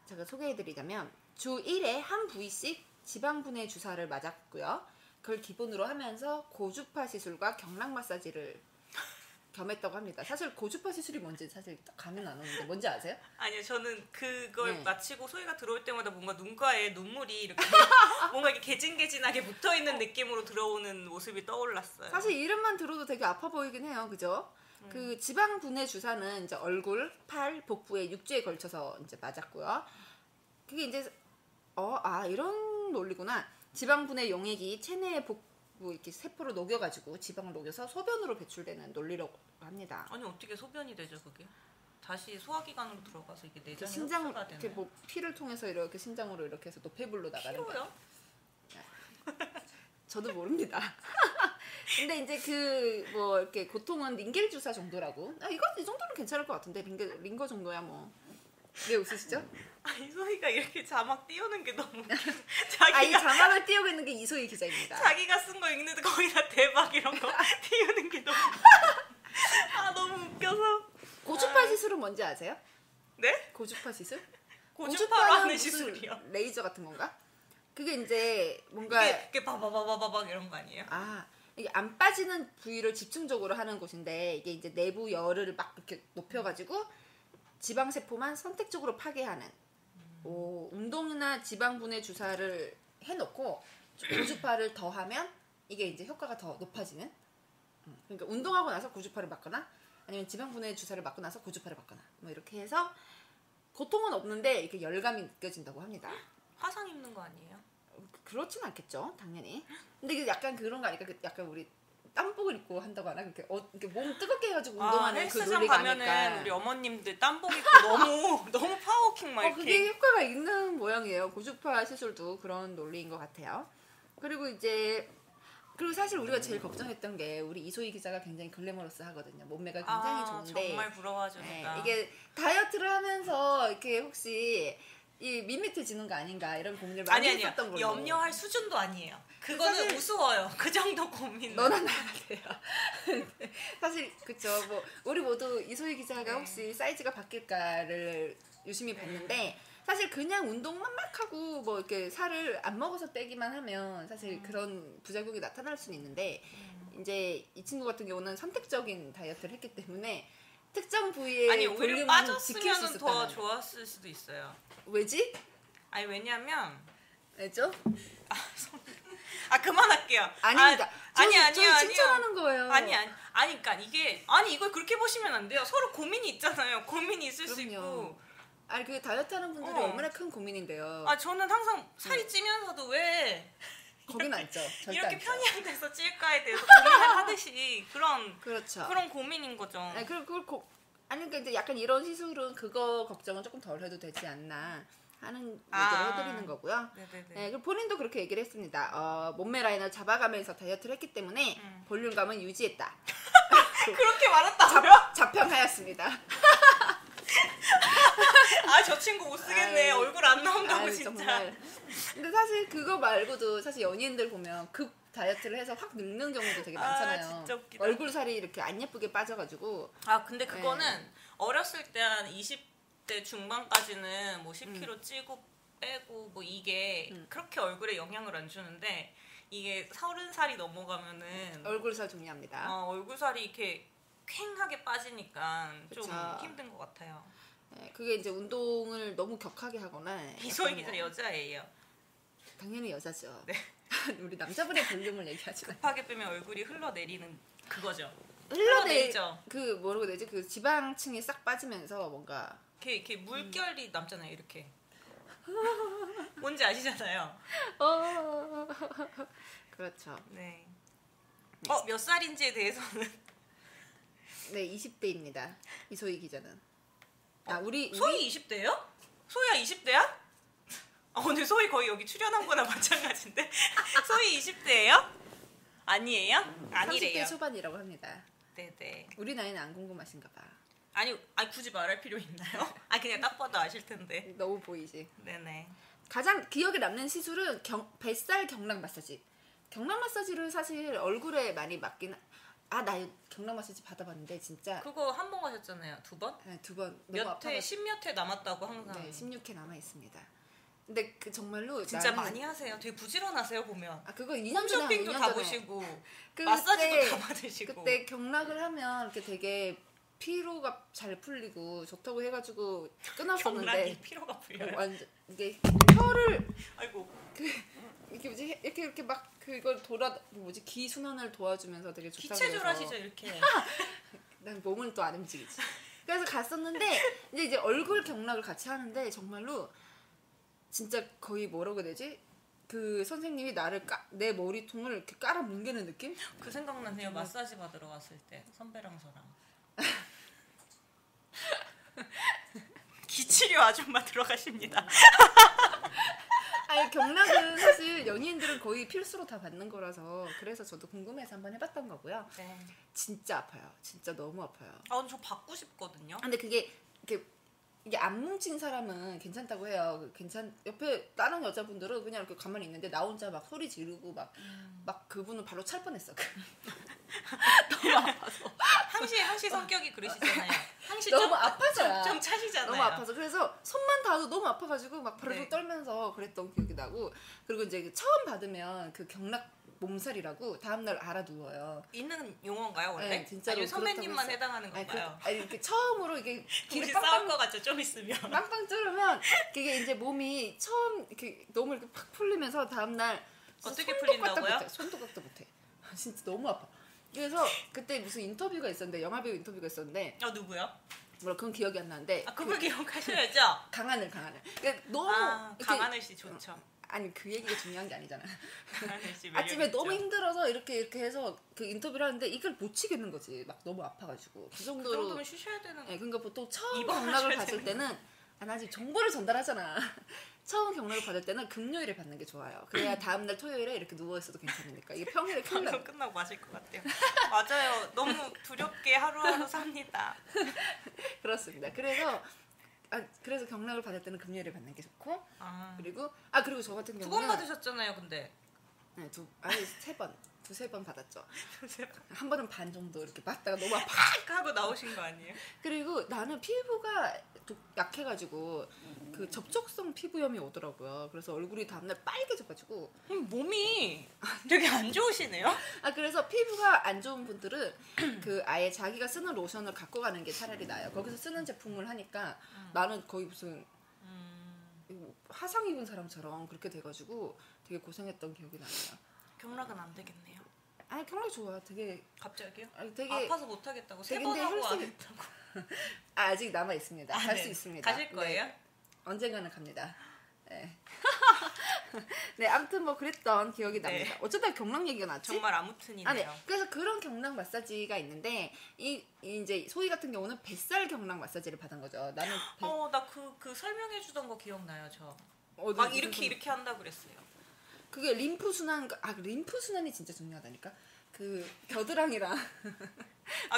제가 소개해드리자면 주 1회 한 부위씩 지방 분해 주사를 맞았고요. 그걸 기본으로 하면서 고주파 시술과 경락 마사지를 겸했다고 합니다. 사실 고주파 시술이 뭔지 사실 감은 안 오는데 뭔지 아세요? 아니요, 저는 그걸 마치고 소희가 들어올 때마다 뭔가 눈가에 눈물이 이렇게 뭔가 이렇게 개진개진하게 붙어있는 느낌으로 들어오는 모습이 떠올랐어요. 사실 이름만 들어도 되게 아파 보이긴 해요, 그죠? 그 지방 분해 주사는 이제 얼굴, 팔, 복부에 6주에 걸쳐서 이제 맞았고요. 그게 이제 이런 논리구나. 지방 분해 용액이 체내의 복부 이렇게 세포로 녹여가지고 지방을 녹여서 소변으로 배출되는 논리라고 합니다. 아니 어떻게 소변이 되죠 그게? 다시 소화기관으로 들어가서 이게 내장이 신장 흡수가 되나요? 이렇게 뭐 피를 통해서 이렇게 신장으로 이렇게 해서 노폐물로 나가는 거예요. 저도 모릅니다. 근데 이제 그 뭐 이렇게 고통은 링겔 주사 정도라고. 이거 이 정도는 괜찮을 것 같은데 링거 정도야 뭐. 왜 웃으시죠? 아니 소희가 이렇게 자막 띄우는 게 너무 이 자막을 띄우고 있는 게 이소희 기자입니다. 자기가 쓴 거 읽는데 거의 다 대박 이런 거 띄우는 게 너무 너무 웃겨서. 고주파 시술은 뭔지 아세요? 네? 고주파 시술? 고주파로 하는 시술이요. 레이저 같은 건가? 그게 이제 뭔가 이게 바바바바바박 이런 거 아니에요? 이게 안 빠지는 부위를 집중적으로 하는 곳인데 이게 이제 내부 열을 막 이렇게 높여가지고 지방 세포만 선택적으로 파괴하는 운동이나 지방 분해 주사를 해놓고 고주파를 더하면 이게 이제 효과가 더 높아지는. 그러니까 운동하고 나서 고주파를 맞거나 아니면 지방 분해 주사를 맞고 나서 고주파를 맞거나 뭐 이렇게 해서 고통은 없는데 이렇게 열감이 느껴진다고 합니다. 화상 입는 거 아니에요? 그렇진 않겠죠, 당연히. 근데 이게 약간 그런 거 아닐까? 약간 우리 땀복을 입고 한다고 하나? 이렇게 몸 뜨겁게 해가지고 운동하는 그 헬스장 논리가 가면은 아닐까. 우리 어머님들 땀복 입고 너무 파워킹 막 이렇게. 그게 효과가 있는 모양이에요. 고주파 시술도 그런 논리인 것 같아요. 그리고 사실 우리가 제일 걱정했던 게 우리 이소희 기자가 굉장히 글래머러스 하거든요. 몸매가 굉장히 좋은데 정말 부러워하죠. 제가. 이게 다이어트를 하면서 이렇게 혹시 이 밋밋해지는 거 아닌가 이런 고민을 많이 했었던 걸로. 염려할 수준도 아니에요. 그거는 사실 우스워요. 그 정도 고민은. 너나 나야 돼요. 사실 그쵸. 뭐 우리 모두 이소희 기자가 혹시 사이즈가 바뀔까를 유심히 봤는데 사실 그냥 운동만 막 하고 뭐 이렇게 살을 안 먹어서 빼기만 하면 사실 그런 부작용이 나타날 수는 있는데 이제 이 친구 같은 경우는 선택적인 다이어트를 했기 때문에 특정 부위의 오히려 빠졌으면 더 좋았을 수도 있어요. 왜지? 왜냐면 왜죠? 그만할게요. 아닙니다. 아니요. 칭찬하는 거예요. 그러니까 이걸 그렇게 보시면 안 돼요. 서로 고민이 있잖아요. 고민이 있을 수 있고. 그 다이어트 하는 분들이 얼마나 큰 고민인데요. 저는 항상 살이 찌면서도 왜 거긴 안 쪄. 이렇게 평이한데서 찔까에 대해서 고민을 하듯이 그런 고민인 거죠. 그러니까 이제 약간 이런 시술은 그거 걱정은 조금 덜 해도 되지 않나 하는 얘기를 해드리는 거고요. 그리고 본인도 그렇게 얘기를 했습니다. 몸매 라인을 잡아가면서 다이어트를 했기 때문에 볼륨감은 유지했다. 그렇게 말했다고요? 자평하였습니다. 저 친구 못 쓰겠네. 얼굴 안 나온다고 진짜. 정말. 근데 사실 그거 말고도 사실 연예인들 보면 급 다이어트를 해서 확 늙는 경우도 되게 많잖아요. 진짜 웃기다. 얼굴 살이 이렇게 안 예쁘게 빠져가지고. 근데 그거는 어렸을 때 한 20대 중반까지는 뭐 10kg 찌고 빼고 뭐 이게 그렇게 얼굴에 영향을 안 주는데 이게 30살이 넘어가면은 얼굴 살 중요합니다. 얼굴 살이 이렇게 쾌하게 빠지니까 좀 힘든 것 같아요. 그게 이제 운동을 너무 격하게 하거나. 이소희 기자 여자예요. 당연히 여자죠. 네. 우리 남자분의 볼륨을 얘기하지 마. 급하게 빼면 얼굴이 흘러내리는 그거죠. 흘러내리죠. 그 뭐라고 해야 되지? 그 지방층이 싹 빠지면서 뭔가 이렇게 물결이 남잖아요. 이렇게. 뭔지 아시잖아요. 그렇죠. 네. 몇 살인지에 대해서는 네, 20대입니다. 이소희 기자는. 소희 20대예요? 소희야 20대야? 오늘 소희 거의 여기 출연한 거나 마찬가지인데. 소희 20대예요? 아니에요? 아니래요. 30대 초반이라고 합니다. 네네. 우리 나이는 안 궁금하신가 봐. 아니 굳이 말할 필요 있나요? 그냥 딱 봐도 아실 텐데. 너무 보이지? 네네. 가장 기억에 남는 시술은 뱃살 경락 마사지. 경락 마사지를 사실 얼굴에 많이 맞긴. 나 경락 마사지 받아봤는데 진짜. 그거 한 번 가셨잖아요. 2번? 네, 2번. 몇 회, 10몇 회 남았다고 항상. 네, 16회 남아 있습니다. 근데 그 정말로 진짜 많이 하세요. 되게 부지런하세요 보면. 그거 2년 전에 홈쇼핑도 다 보시고 그 마사지도 다 받으시고. 그때 경락을 하면 이렇게 되게 피로가 잘 풀리고 좋다고 해가지고 끊었었는데 경락이 피로가 풀려요. 완전 이게 혀를 아이고 이렇게 뭐지 이렇게 막 그걸 뭐지 기 순환을 도와주면서 되게 좋다고 해서 기체조라시죠 이렇게. 난 몸은 또 안 움직이지. 그래서 갔었는데 이제 얼굴 경락을 같이 하는데 정말로 진짜 거의 뭐라고 해야 되지? 그 선생님이 내 머리통을 이렇게 깔아 뭉개는 느낌? 그 생각나세요. 마사지 받으러 갔을 때 선배랑 저랑. 기치료 아줌마 들어가십니다. 아니 경락은 사실 연예인들은 거의 필수로 다 받는 거라서 그래서 저도 궁금해서 한번 해봤던 거고요. 네. 진짜 아파요. 진짜 너무 아파요. 저 받고 싶거든요. 근데 그게 이게 안 뭉친 사람은 괜찮다고 해요. 옆에 다른 여자분들은 그냥 이렇게 가만히 있는데 나 혼자 막 소리 지르고 막 그분은 발로 찰 뻔했어. 너무 아파서. 항시 성격이 그러시잖아요. 항시 너무 아파서야. 좀 차시잖아요. 너무 아파서 그래서 손만 닿아도 너무 아파가지고 막 발로 네. 떨면서 그랬던 기억이 나고 그리고 이제 처음 받으면 그 경락 몸살이라고 다음날 알아 누워요. 있는 용어인가요 원래? 네, 진짜로 아니면 선배님만 그렇다고 해당하는 건가요? 아니 이렇게 처음으로 이게 우리 싸울 것 같죠 좀 있으면. 빵빵 뚫으면 그게 이제 몸이 처음 이렇게 너무 이렇게 팍 풀리면서 다음날 어떻게 풀린다고요? 손톱각도 못해. 진짜 너무 아파. 그래서 그때 무슨 인터뷰가 있었는데 영화배우 인터뷰가 있었는데 누구요? 뭐라 그건 기억이 안 나는데 그걸 기억하셔야죠. 강하늘 그러니까 너무 이렇게, 강하늘 씨 좋죠. 아니 그 얘기가 중요한 게 아니잖아. 강하늘 씨 아침에 있죠. 너무 힘들어서 이렇게 해서 그 인터뷰를 하는데 이걸 못 치겠는 거지. 막 너무 아파가지고 그 그 정도로. 정도면 쉬셔야 되는 거. 그러니까 보통 처음 입원하셔야 경락을 받을 때는 나 지금 정보를 전달하잖아. 처음 경락을 받을 때는 금요일에 받는 게 좋아요. 그래야 다음날 토요일에 이렇게 누워 있어도 괜찮으니까. 이게 평일에 큰일 나. 방송 끝나고 마실 것 같아요. 맞아요. 너무 두렵게 하루하루 삽니다. 그렇습니다. 그래서 경락을 받을 때는 금요일에 받는 게 좋고 그리고 저 같은 경우는 2번 받으셨잖아요, 근데. 네, 3번. 두세 번 받았죠. 두세 번. 한 번은 반 정도 이렇게 받다가 너무 아파. 하고 나오신 거 아니에요? 그리고 나는 피부가 약해가지고 그 접촉성 피부염이 오더라고요. 그래서 얼굴이 다음날 빨개져가지고 몸이 되게 안 좋으시네요. 그래서 피부가 안 좋은 분들은 그 아예 자기가 쓰는 로션을 갖고 가는 게 차라리 나아요. 거기서 쓰는 제품을 하니까 나는 거의 무슨 화상 입은 사람처럼 그렇게 돼가지고 되게 고생했던 기억이 나요. 경락은 안 되겠네요. 경락이 좋아. 되게 갑자기요? 되게 아파서 못 하겠다고 되게 3번 하고 안 혈색이- 했다고. 아직 남아 있습니다. 갈 수 네. 있습니다. 가실 거예요? 네. 언젠가는 갑니다. 네. 네, 아무튼 뭐 그랬던 기억이 납니다. 어쩌다 경락 얘기가 나왔지? 정말 아무튼이네요. 네. 그래서 그런 경락 마사지가 있는데 이제 소희 같은 경우는 뱃살 경락 마사지를 받은 거죠. 나는 나 그 설명해 주던 거 기억나요, 저. 막 막 이렇게 한다 그랬어요. 그게 림프 순환이 진짜 중요하다니까. 그 겨드랑이랑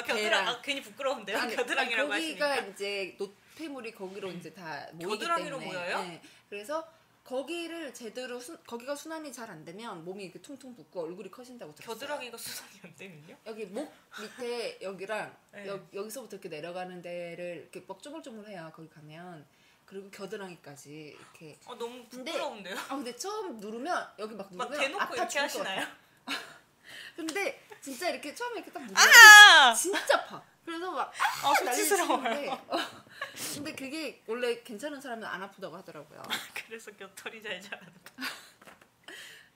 겨드랑 괜히 부끄러운데요. 겨드랑이라고 거기가 하시니까. 이제 노폐물이 거기로 이제 다 모이기 겨드랑이로 때문에. 모여요? 네. 그래서 거기를 제대로 거기가 순환이 잘 안 되면 몸이 이렇게 퉁퉁 붓고 얼굴이 커진다고 들었어요. 겨드랑이가 순환이 안 되면요? 여기 목 밑에 여기랑 네. 여기서부터 이렇게 내려가는 데를 이렇게 막 쪼물쪼물해요. 거기 가면. 그리고 겨드랑이까지 이렇게. 너무 부끄러운데요? 근데 처음 누르면 여기 막 누르면 대놓고 아파 이렇게 죽을 것 같아. 하시나요? 근데 진짜 이렇게 처음에 이렇게 딱 누르면 진짜 아파. 그래서 막 수치스러워요. 근데 그게 원래 괜찮은 사람은 안 아프다고 하더라고요. 그래서 겨털이 잘 자라는 거.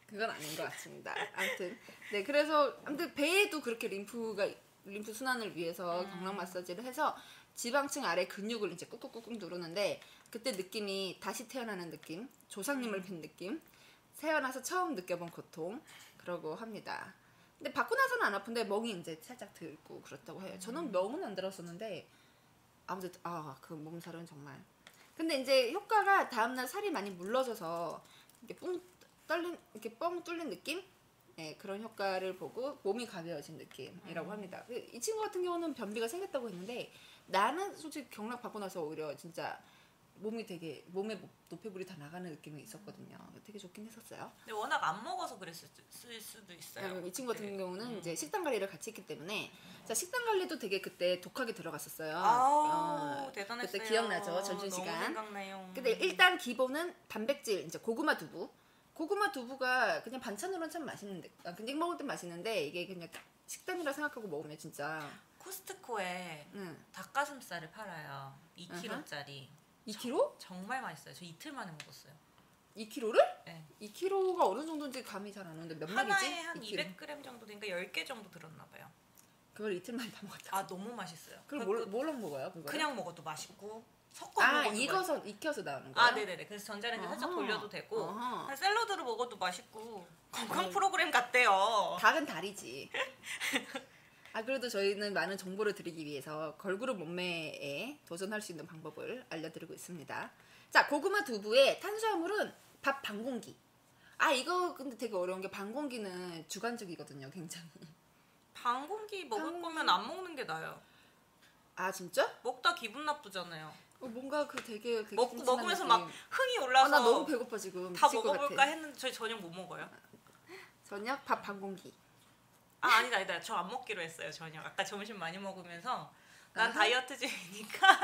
그건 아닌 것 같습니다. 아무튼 네, 그래서 아무튼 배에도 그렇게 림프 순환을 위해서 경락 마사지를 해서 지방층 아래 근육을 이제 꾹꾹꾹꾹 누르는데 그때 느낌이 다시 태어나는 느낌, 조상님을 뵌 느낌, 태어나서 처음 느껴본 고통 그러고 합니다. 근데 받고 나서는 안 아픈데 멍이 이제 살짝 들고 그렇다고 해요. 저는 멍은 안 들었었는데 아무튼 그 몸살은 정말. 근데 이제 효과가 다음날 살이 많이 물러져서 이렇게 뻥 뚫린 느낌? 네, 그런 효과를 보고 몸이 가벼워진 느낌이라고 합니다. 이 친구 같은 경우는 변비가 생겼다고 했는데 나는 솔직히 경락 받고 나서 오히려 진짜 몸에 노폐물이 다 나가는 느낌이 있었거든요. 되게 좋긴 했었어요. 근데 워낙 안 먹어서 그랬을 수도 있어요. 이 친구 같은 경우는 이제 식단 관리를 같이 했기 때문에 자 식단 관리도 되게 그때 독하게 들어갔었어요. 아우 대단했어요. 그때 기억나죠? 전준 시간. 너무 생각나요. 근데 일단 기본은 단백질 이제 고구마 두부가 그냥 반찬으로는 참 맛있는데 그냥 먹을 땐 맛있는데 이게 그냥 식단이라 생각하고 먹으면 진짜 코스트코에 닭가슴살을 팔아요. 2kg짜리. 2kg? 정말 맛있어요. 저 이틀 만에 먹었어요. 2kg를? 네. 2kg가 어느 정도인지 감이 잘 안 오는데 몇 마리지? 하나에 한 2kg. 200g 정도 되니까 10개 정도 들었나 봐요. 그걸 이틀 만에 다 먹었다. 아 너무 맛있어요. 그럼 뭘로 먹어요? 그거를? 그냥 먹어도 맛있고 섞어 먹어도 익혀서 나오는 거예요? 네네네. 그래서 전자레인지 살짝 돌려도 되고 샐러드로 먹어도 맛있고 건강 프로그램 같대요. 닭은 다리지. 그래도 저희는 많은 정보를 드리기 위해서 걸그룹 몸매에 도전할 수 있는 방법을 알려드리고 있습니다. 자, 고구마 두부에 탄수화물은 밥 반 공기. 이거 근데 되게 어려운 게 반 공기는 주관적이거든요, 굉장히. 반 공기 먹을 거면 안 먹는 게 나아요. 진짜? 먹다 기분 나쁘잖아요. 뭔가 되게 먹으면서 막 흥이 올라서 나 너무 배고파 지금. 다 먹어볼까 했는데 저희 저녁 못 먹어요. 저녁 밥 반 공기. 아니다. 저 안 먹기로 했어요, 저녁. 아까 점심 많이 먹으면서 난 다이어트 중이니까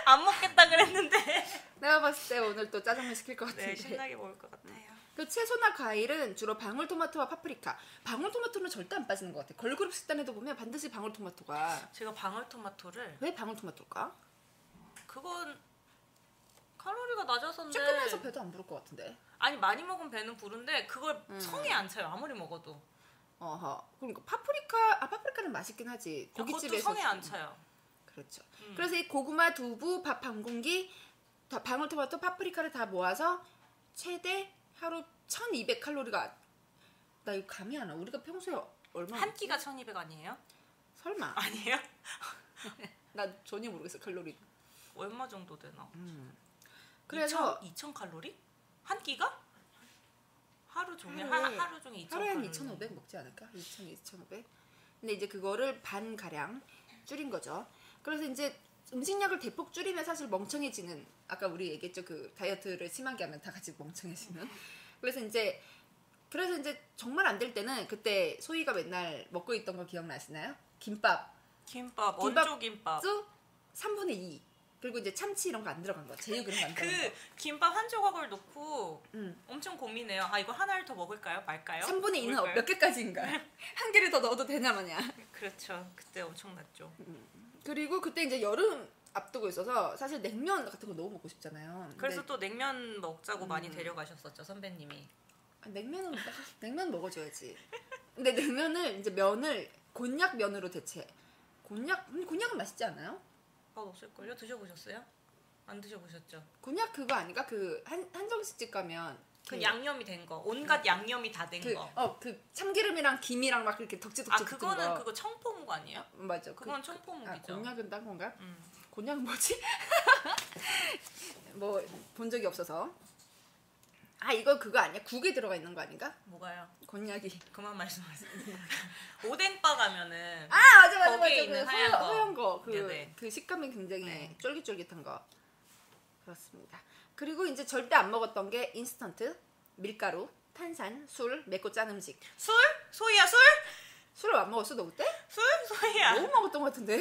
안 먹겠다 그랬는데 내가 봤을 때 오늘 또 짜장면 시킬 것 같은데. 네, 신나게 먹을 것 같아요. 그 채소나 과일은 주로 방울토마토와 파프리카. 방울토마토는 절대 안 빠지는 것 같아. 걸그룹 식단에도 보면 반드시 방울토마토가. 제가 방울토마토를 왜 방울토마토일까? 그건 칼로리가 낮아서인데 쬐끔해서 배도 안 부를 것 같은데. 아니 많이 먹으면 배는 부른데 그걸 성에 안 차요. 아무리 먹어도. 그러니까 파프리카는 맛있긴 하지. 고깃집에서 그것도 성에 안 차요. 그렇죠. 그래서 이 고구마, 두부, 밥 한 공기, 방울토마토, 파프리카를 다 모아서 최대 하루 1200칼로리가. 나 이거 감이 안 와. 우리가 평소에 얼마? 한 끼가 1200 아니에요? 설마. 아니에요? 나 전혀 모르겠어 칼로리. 얼마 정도 되나? 그래서 2000 칼로리? 한 끼가? 하루 종일 하루 종일 2000 하루에 한 칼로리. 2500 먹지 않을까? 2500. 근데 이제 그거를 반 가량 줄인 거죠. 그래서 이제 음식량을 대폭 줄이면 사실 멍청해지는, 아까 우리 얘기했죠. 그 다이어트를 심하게 하면 다 같이 멍청해지는. 그래서 이제 정말 안 될 때는 그때 소희가 맨날 먹고 있던 거 기억나시나요? 김밥 원조 김밥. 3분의 2. 그리고 이제 참치 이런 거 안 들어간 거. 제육 이런 거 안 들어간 거. 김밥 한 조각을 넣고 엄청 고민해요. 이거 하나를 더 먹을까요? 말까요? 3분의 2는 몇 개까지인가? 한 개를 더 넣어도 되냐 마냐. 그렇죠. 그때 엄청났죠. 그리고 그때 이제 여름 앞두고 있어서 사실 냉면 같은 거 너무 먹고 싶잖아요. 그래서 또 냉면 먹자고 많이 데려가셨었죠, 선배님이. 냉면 먹어줘야지. 근데 냉면을 이제 면을 곤약 면으로 대체. 곤약은 맛있지 않아요? 맛없을걸요? 드셔보셨어요? 안 드셔보셨죠? 곤약 그거 아닌가? 그 한정식집 가면 그 양념이 된 거, 온갖 양념이 다 된 거. 그 참기름이랑 김이랑 막 이렇게 덕지덕지 붙은 거. 그거는 그거 청포묵 아니에요? 맞아. 그건 청포묵이죠. 곤약은 딴 건가? 곤약은 뭐지? 뭐 본 적이 없어서. 이거 그거 아니야? 국에 들어가 있는 거 아닌가? 뭐가요? 곤약이. 그만 말씀하세요. 오뎅바 가면은 맞아. 거기에 있는 하얀 거. 네네. 그 식감이 굉장히 쫄깃쫄깃한 거. 그렇습니다. 그리고 이제 절대 안 먹었던 게 인스턴트, 밀가루, 탄산, 술, 맵고 짠 음식. 술? 소희야 술? 술을 안 먹었어 너 그때? 술? 소희야. 너무 먹었던 것 같은데?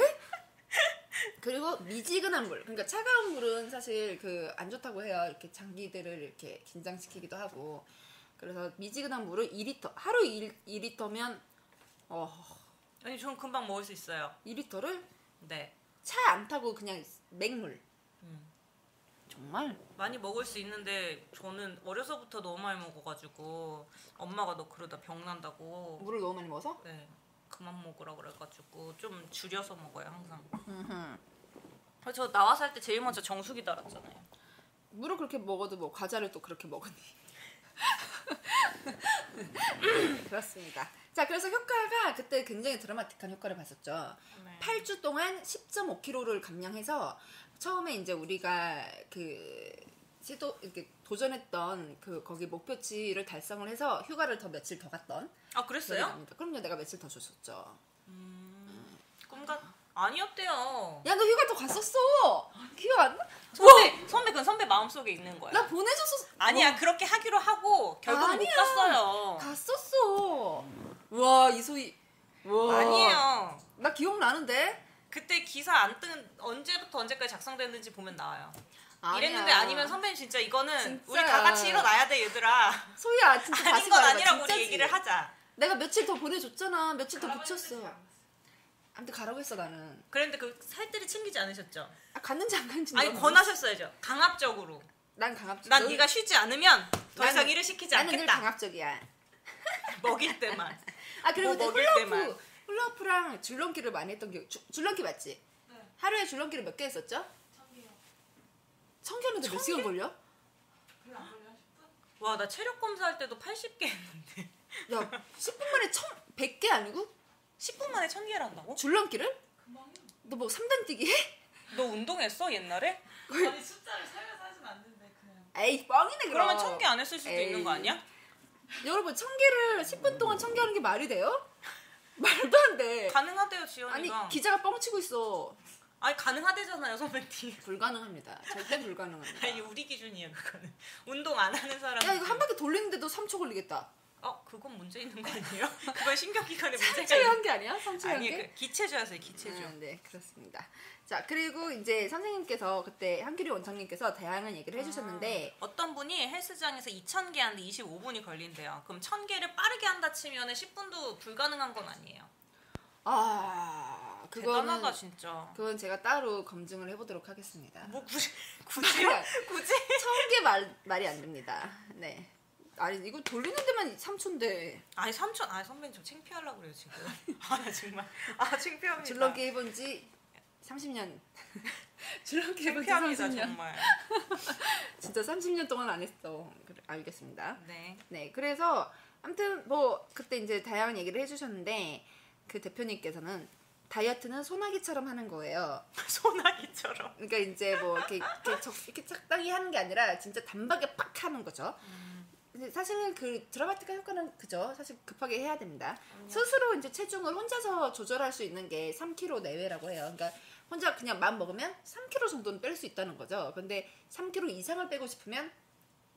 그리고 미지근한 물. 그러니까 차가운 물은 사실 그 안 좋다고 해요. 이렇게 장기들을 이렇게 긴장시키기도 하고. 그래서 미지근한 물을 2리터. 하루 2리터면 아니 저는 금방 먹을 수 있어요. 2리터를? 네. 차 안 타고 그냥 맹물. 정말? 많이 먹을 수 있는데 저는 어려서부터 너무 많이 먹어가지고 엄마가 너 그러다 병 난다고. 물을 너무 많이 먹어서? 네. 그만 먹으라 그래가지고 좀 줄여서 먹어요 항상. 저 나와서 할 때 제일 먼저 정수기 달았잖아요. 물을 그렇게 먹어도 뭐 과자를 또 그렇게 먹으니. 그렇습니다. 자, 그래서 효과가 그때 굉장히 드라마틱한 효과를 봤었죠. 네. 8주 동안 10.5kg를 감량해서 처음에 이제 우리가 이렇게 도전했던 거기 목표치를 달성을 해서 휴가를 더 며칠 더 갔던. 그랬어요? 그럼요, 내가 며칠 더 줬었죠. 아니었대요. 야, 너 휴가 또 갔었어. 기억 안 나? 선배 그건 선배 마음속에 있는 거야. 나 보내줬었어. 아니야, 그렇게 하기로 하고 결국 못 갔어요. 갔었어. 와, 이소희. 와. 아니에요. 나 기억나는데? 그때 기사 안 뜬 언제부터 언제까지 작성됐는지 보면 나와요. 아니야. 이랬는데 아니면 선배님 진짜 이거는 진짜야. 우리 다 같이 일어나야 돼, 얘들아. 소희야, 진짜 아닌 다시 건 말해봐. 아니라고 진짜지? 우리 얘기를 하자. 내가 며칠 더 보내줬잖아. 며칠 더 붙였어. 아무튼 가라고 했어, 나는. 그런데 그 살뜰히 챙기지 않으셨죠? 아, 갔는지 안 갔는지. 아니, 권하셨어야죠. 강압적으로. 난 강압적. 난 네가 쉬지 않으면 더 이상 일을 시키지 나는 늘 않겠다. 강압적이야. 먹일 때만. 아, 그리고 뭐 이제 먹일 때만. 훌라후프랑 줄넘기를 많이 했던 게 줄넘기 맞지? 네. 하루에 줄넘기를 몇 개 했었죠? 1000개요. 1000개는데 몇 시간 걸려? 별로 안 걸려요? 10분? 와, 나 체력 검사할 때도 80개 했는데. 야, 10분 만에 100개 아니고? 10분 만에 1000개를 한다고? 줄넘기를? 금방이요. 너 뭐 3단 뛰기 해? 너 운동했어, 옛날에? 아니 숫자를 세면서 하진 않는데 그냥. 에이, 뻥이네, 그럼. 그러면 1000개 안 했을 수도 에이. 있는 거 아니야? 여러분, 1000개를 10분 동안 1000개 하는 게 말이 돼요? 말도 안 돼. 가능하대요, 아니, 지연이가. 기자가 뻥치고 있어. 아니, 가능하대잖아요, 선배님. 불가능합니다. 절대 불가능합니다. 아니, 우리 기준이에요, 그거는. 운동 안 하는 사람. 야, 이거 한 바퀴 돌리는데도 3초 걸리겠다. 그건 문제 있는 거 아니에요? 그건 신경기관에 문제가 3초에 있는 한 게 아니야? 3초에 한 아니, 게? 그 기체주였어요, 기체주. 네, 그렇습니다. 자, 그리고 이제 선생님께서 그때 한규리 원장님께서 다양한 얘기를 해주셨는데 어떤 분이 헬스장에서 2000개 하는데 25분이 걸린대요. 그럼 1000개를 빠르게 한다 치면 10분도 불가능한 건 아니에요. 대단하다, 진짜. 그건 제가 따로 검증을 해보도록 하겠습니다. 뭐 굳이요? 굳이? 1000개 말이 안 됩니다. 네. 아니, 이거 돌리는 데만 3초인데. 아니, 3천. 아니, 선배님 저 창피하려고 그래요, 지금. 나 정말. 창피합니다. 줄넘기 해본 지 30년. 줄넘기 해본 지 창피합니다, 30년. 정말. 진짜 30년 동안 안 했어. 그래, 알겠습니다. 네. 네, 그래서 아무튼 뭐 그때 이제 다양한 얘기를 해주셨는데 그 대표님께서는 다이어트는 소나기처럼 하는 거예요. 소나기처럼. 그러니까 이제 뭐 이렇게 적당히 하는 게 아니라 진짜 단박에 팍 하는 거죠. 근데 사실은 그 드라마틱한 효과는 그죠. 사실 급하게 해야 됩니다. 스스로 이제 체중을 혼자서 조절할 수 있는 게 3kg 내외라고 해요. 그러니까 혼자 그냥 마음 먹으면 3kg 정도는 뺄 수 있다는 거죠. 근데 3kg 이상을 빼고 싶으면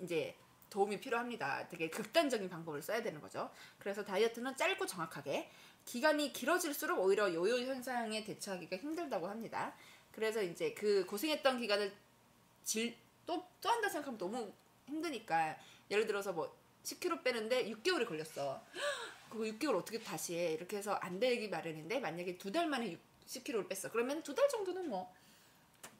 이제 도움이 필요합니다. 되게 극단적인 방법을 써야 되는 거죠. 그래서 다이어트는 짧고 정확하게, 기간이 길어질수록 오히려 요요 현상에 대처하기가 힘들다고 합니다. 그래서 이제 그 고생했던 기간을 또 한다 생각하면 너무 힘드니까, 예를 들어서 뭐 10kg 빼는데 6개월이 걸렸어. 그거 6개월 어떻게 다시 해? 이렇게 해서 안 되기 마련인데, 만약에 2달 만에 10kg를 뺐어. 그러면 2달 정도는 뭐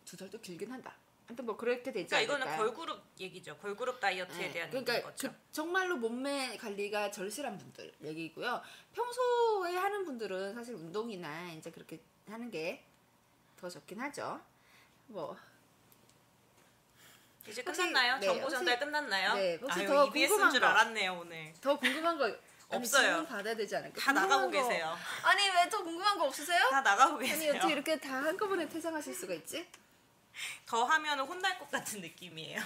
2달도 길긴 한다. 아무튼 뭐 그렇게 되지 않을까. 이거는 걸그룹 얘기죠. 걸그룹 다이어트에 대한 그러니까 얘기인 거죠. 정말로 몸매 관리가 절실한 분들 얘기고요. 평소에 하는 분들은 사실 운동이나 이제 그렇게 하는 게 더 좋긴 하죠. 뭐 이제 끝났나요? 네, 정보 전달 끝났나요? 네, 혹시 아유, 더 EBS인 궁금한 줄 거. 알았네요, 오늘. 더 궁금한 거 없어요. 질문 받아야 되지 않을까? 다 나가고 계세요. 아니, 왜 더 궁금한 거 없으세요? 다 나가고 아니, 계세요. 어떻게 이렇게 다 한꺼번에 퇴장하실 수가 있지? 더 하면 혼날 것 같은 느낌이에요.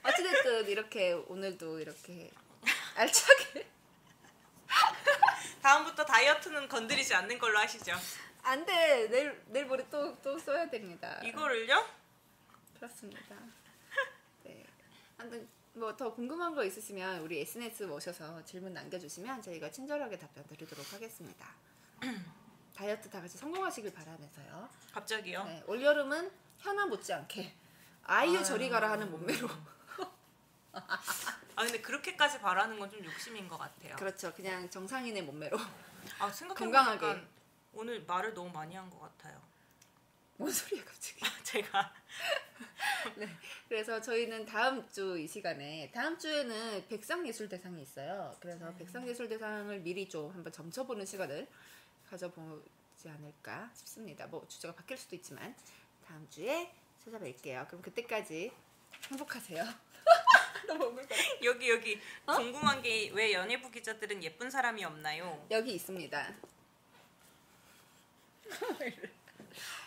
어찌됐든 이렇게 오늘도 이렇게 알차게 다음부터 다이어트는 건드리지 않는 걸로 하시죠. 안 돼. 내일 모레 또 써야 됩니다. 이거를요? 그렇습니다. 네. 아무튼 뭐 더 궁금한 거 있으시면 우리 SNS 오셔서 질문 남겨주시면 저희가 친절하게 답변 드리도록 하겠습니다. 다이어트 다 같이 성공하시길 바라면서요. 갑자기요? 네, 올여름은 현아 못지않게 아이유 저리 가라 하는 몸매로. 근데 그렇게까지 바라는 건 좀 욕심인 것 같아요. 그렇죠. 그냥 정상인의 몸매로. 생각해보니까 건강하게. 오늘 말을 너무 많이 한 것 같아요. 뭔 소리야 갑자기. 제가. 네. 그래서 저희는 다음 주 이 시간에, 다음 주에는 백상예술대상이 있어요. 그래서 백상예술대상을 미리 좀 한번 점쳐보는 시간을 가져보지 않을까 싶습니다. 뭐 주제가 바뀔 수도 있지만 다음 주에 찾아뵐게요. 그럼 그때까지 행복하세요. 너무 오글거려. 여기 궁금한 게 왜 연예부 기자들은 예쁜 사람이 없나요? 여기 있습니다.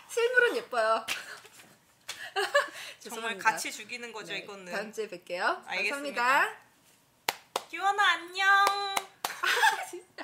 실물은 예뻐요. 정말 죄송합니다. 같이 죽이는 거죠, 네, 이거는. 다음 주에 뵐게요. 알겠습니다. 감사합니다. 기원아 안녕. 진짜.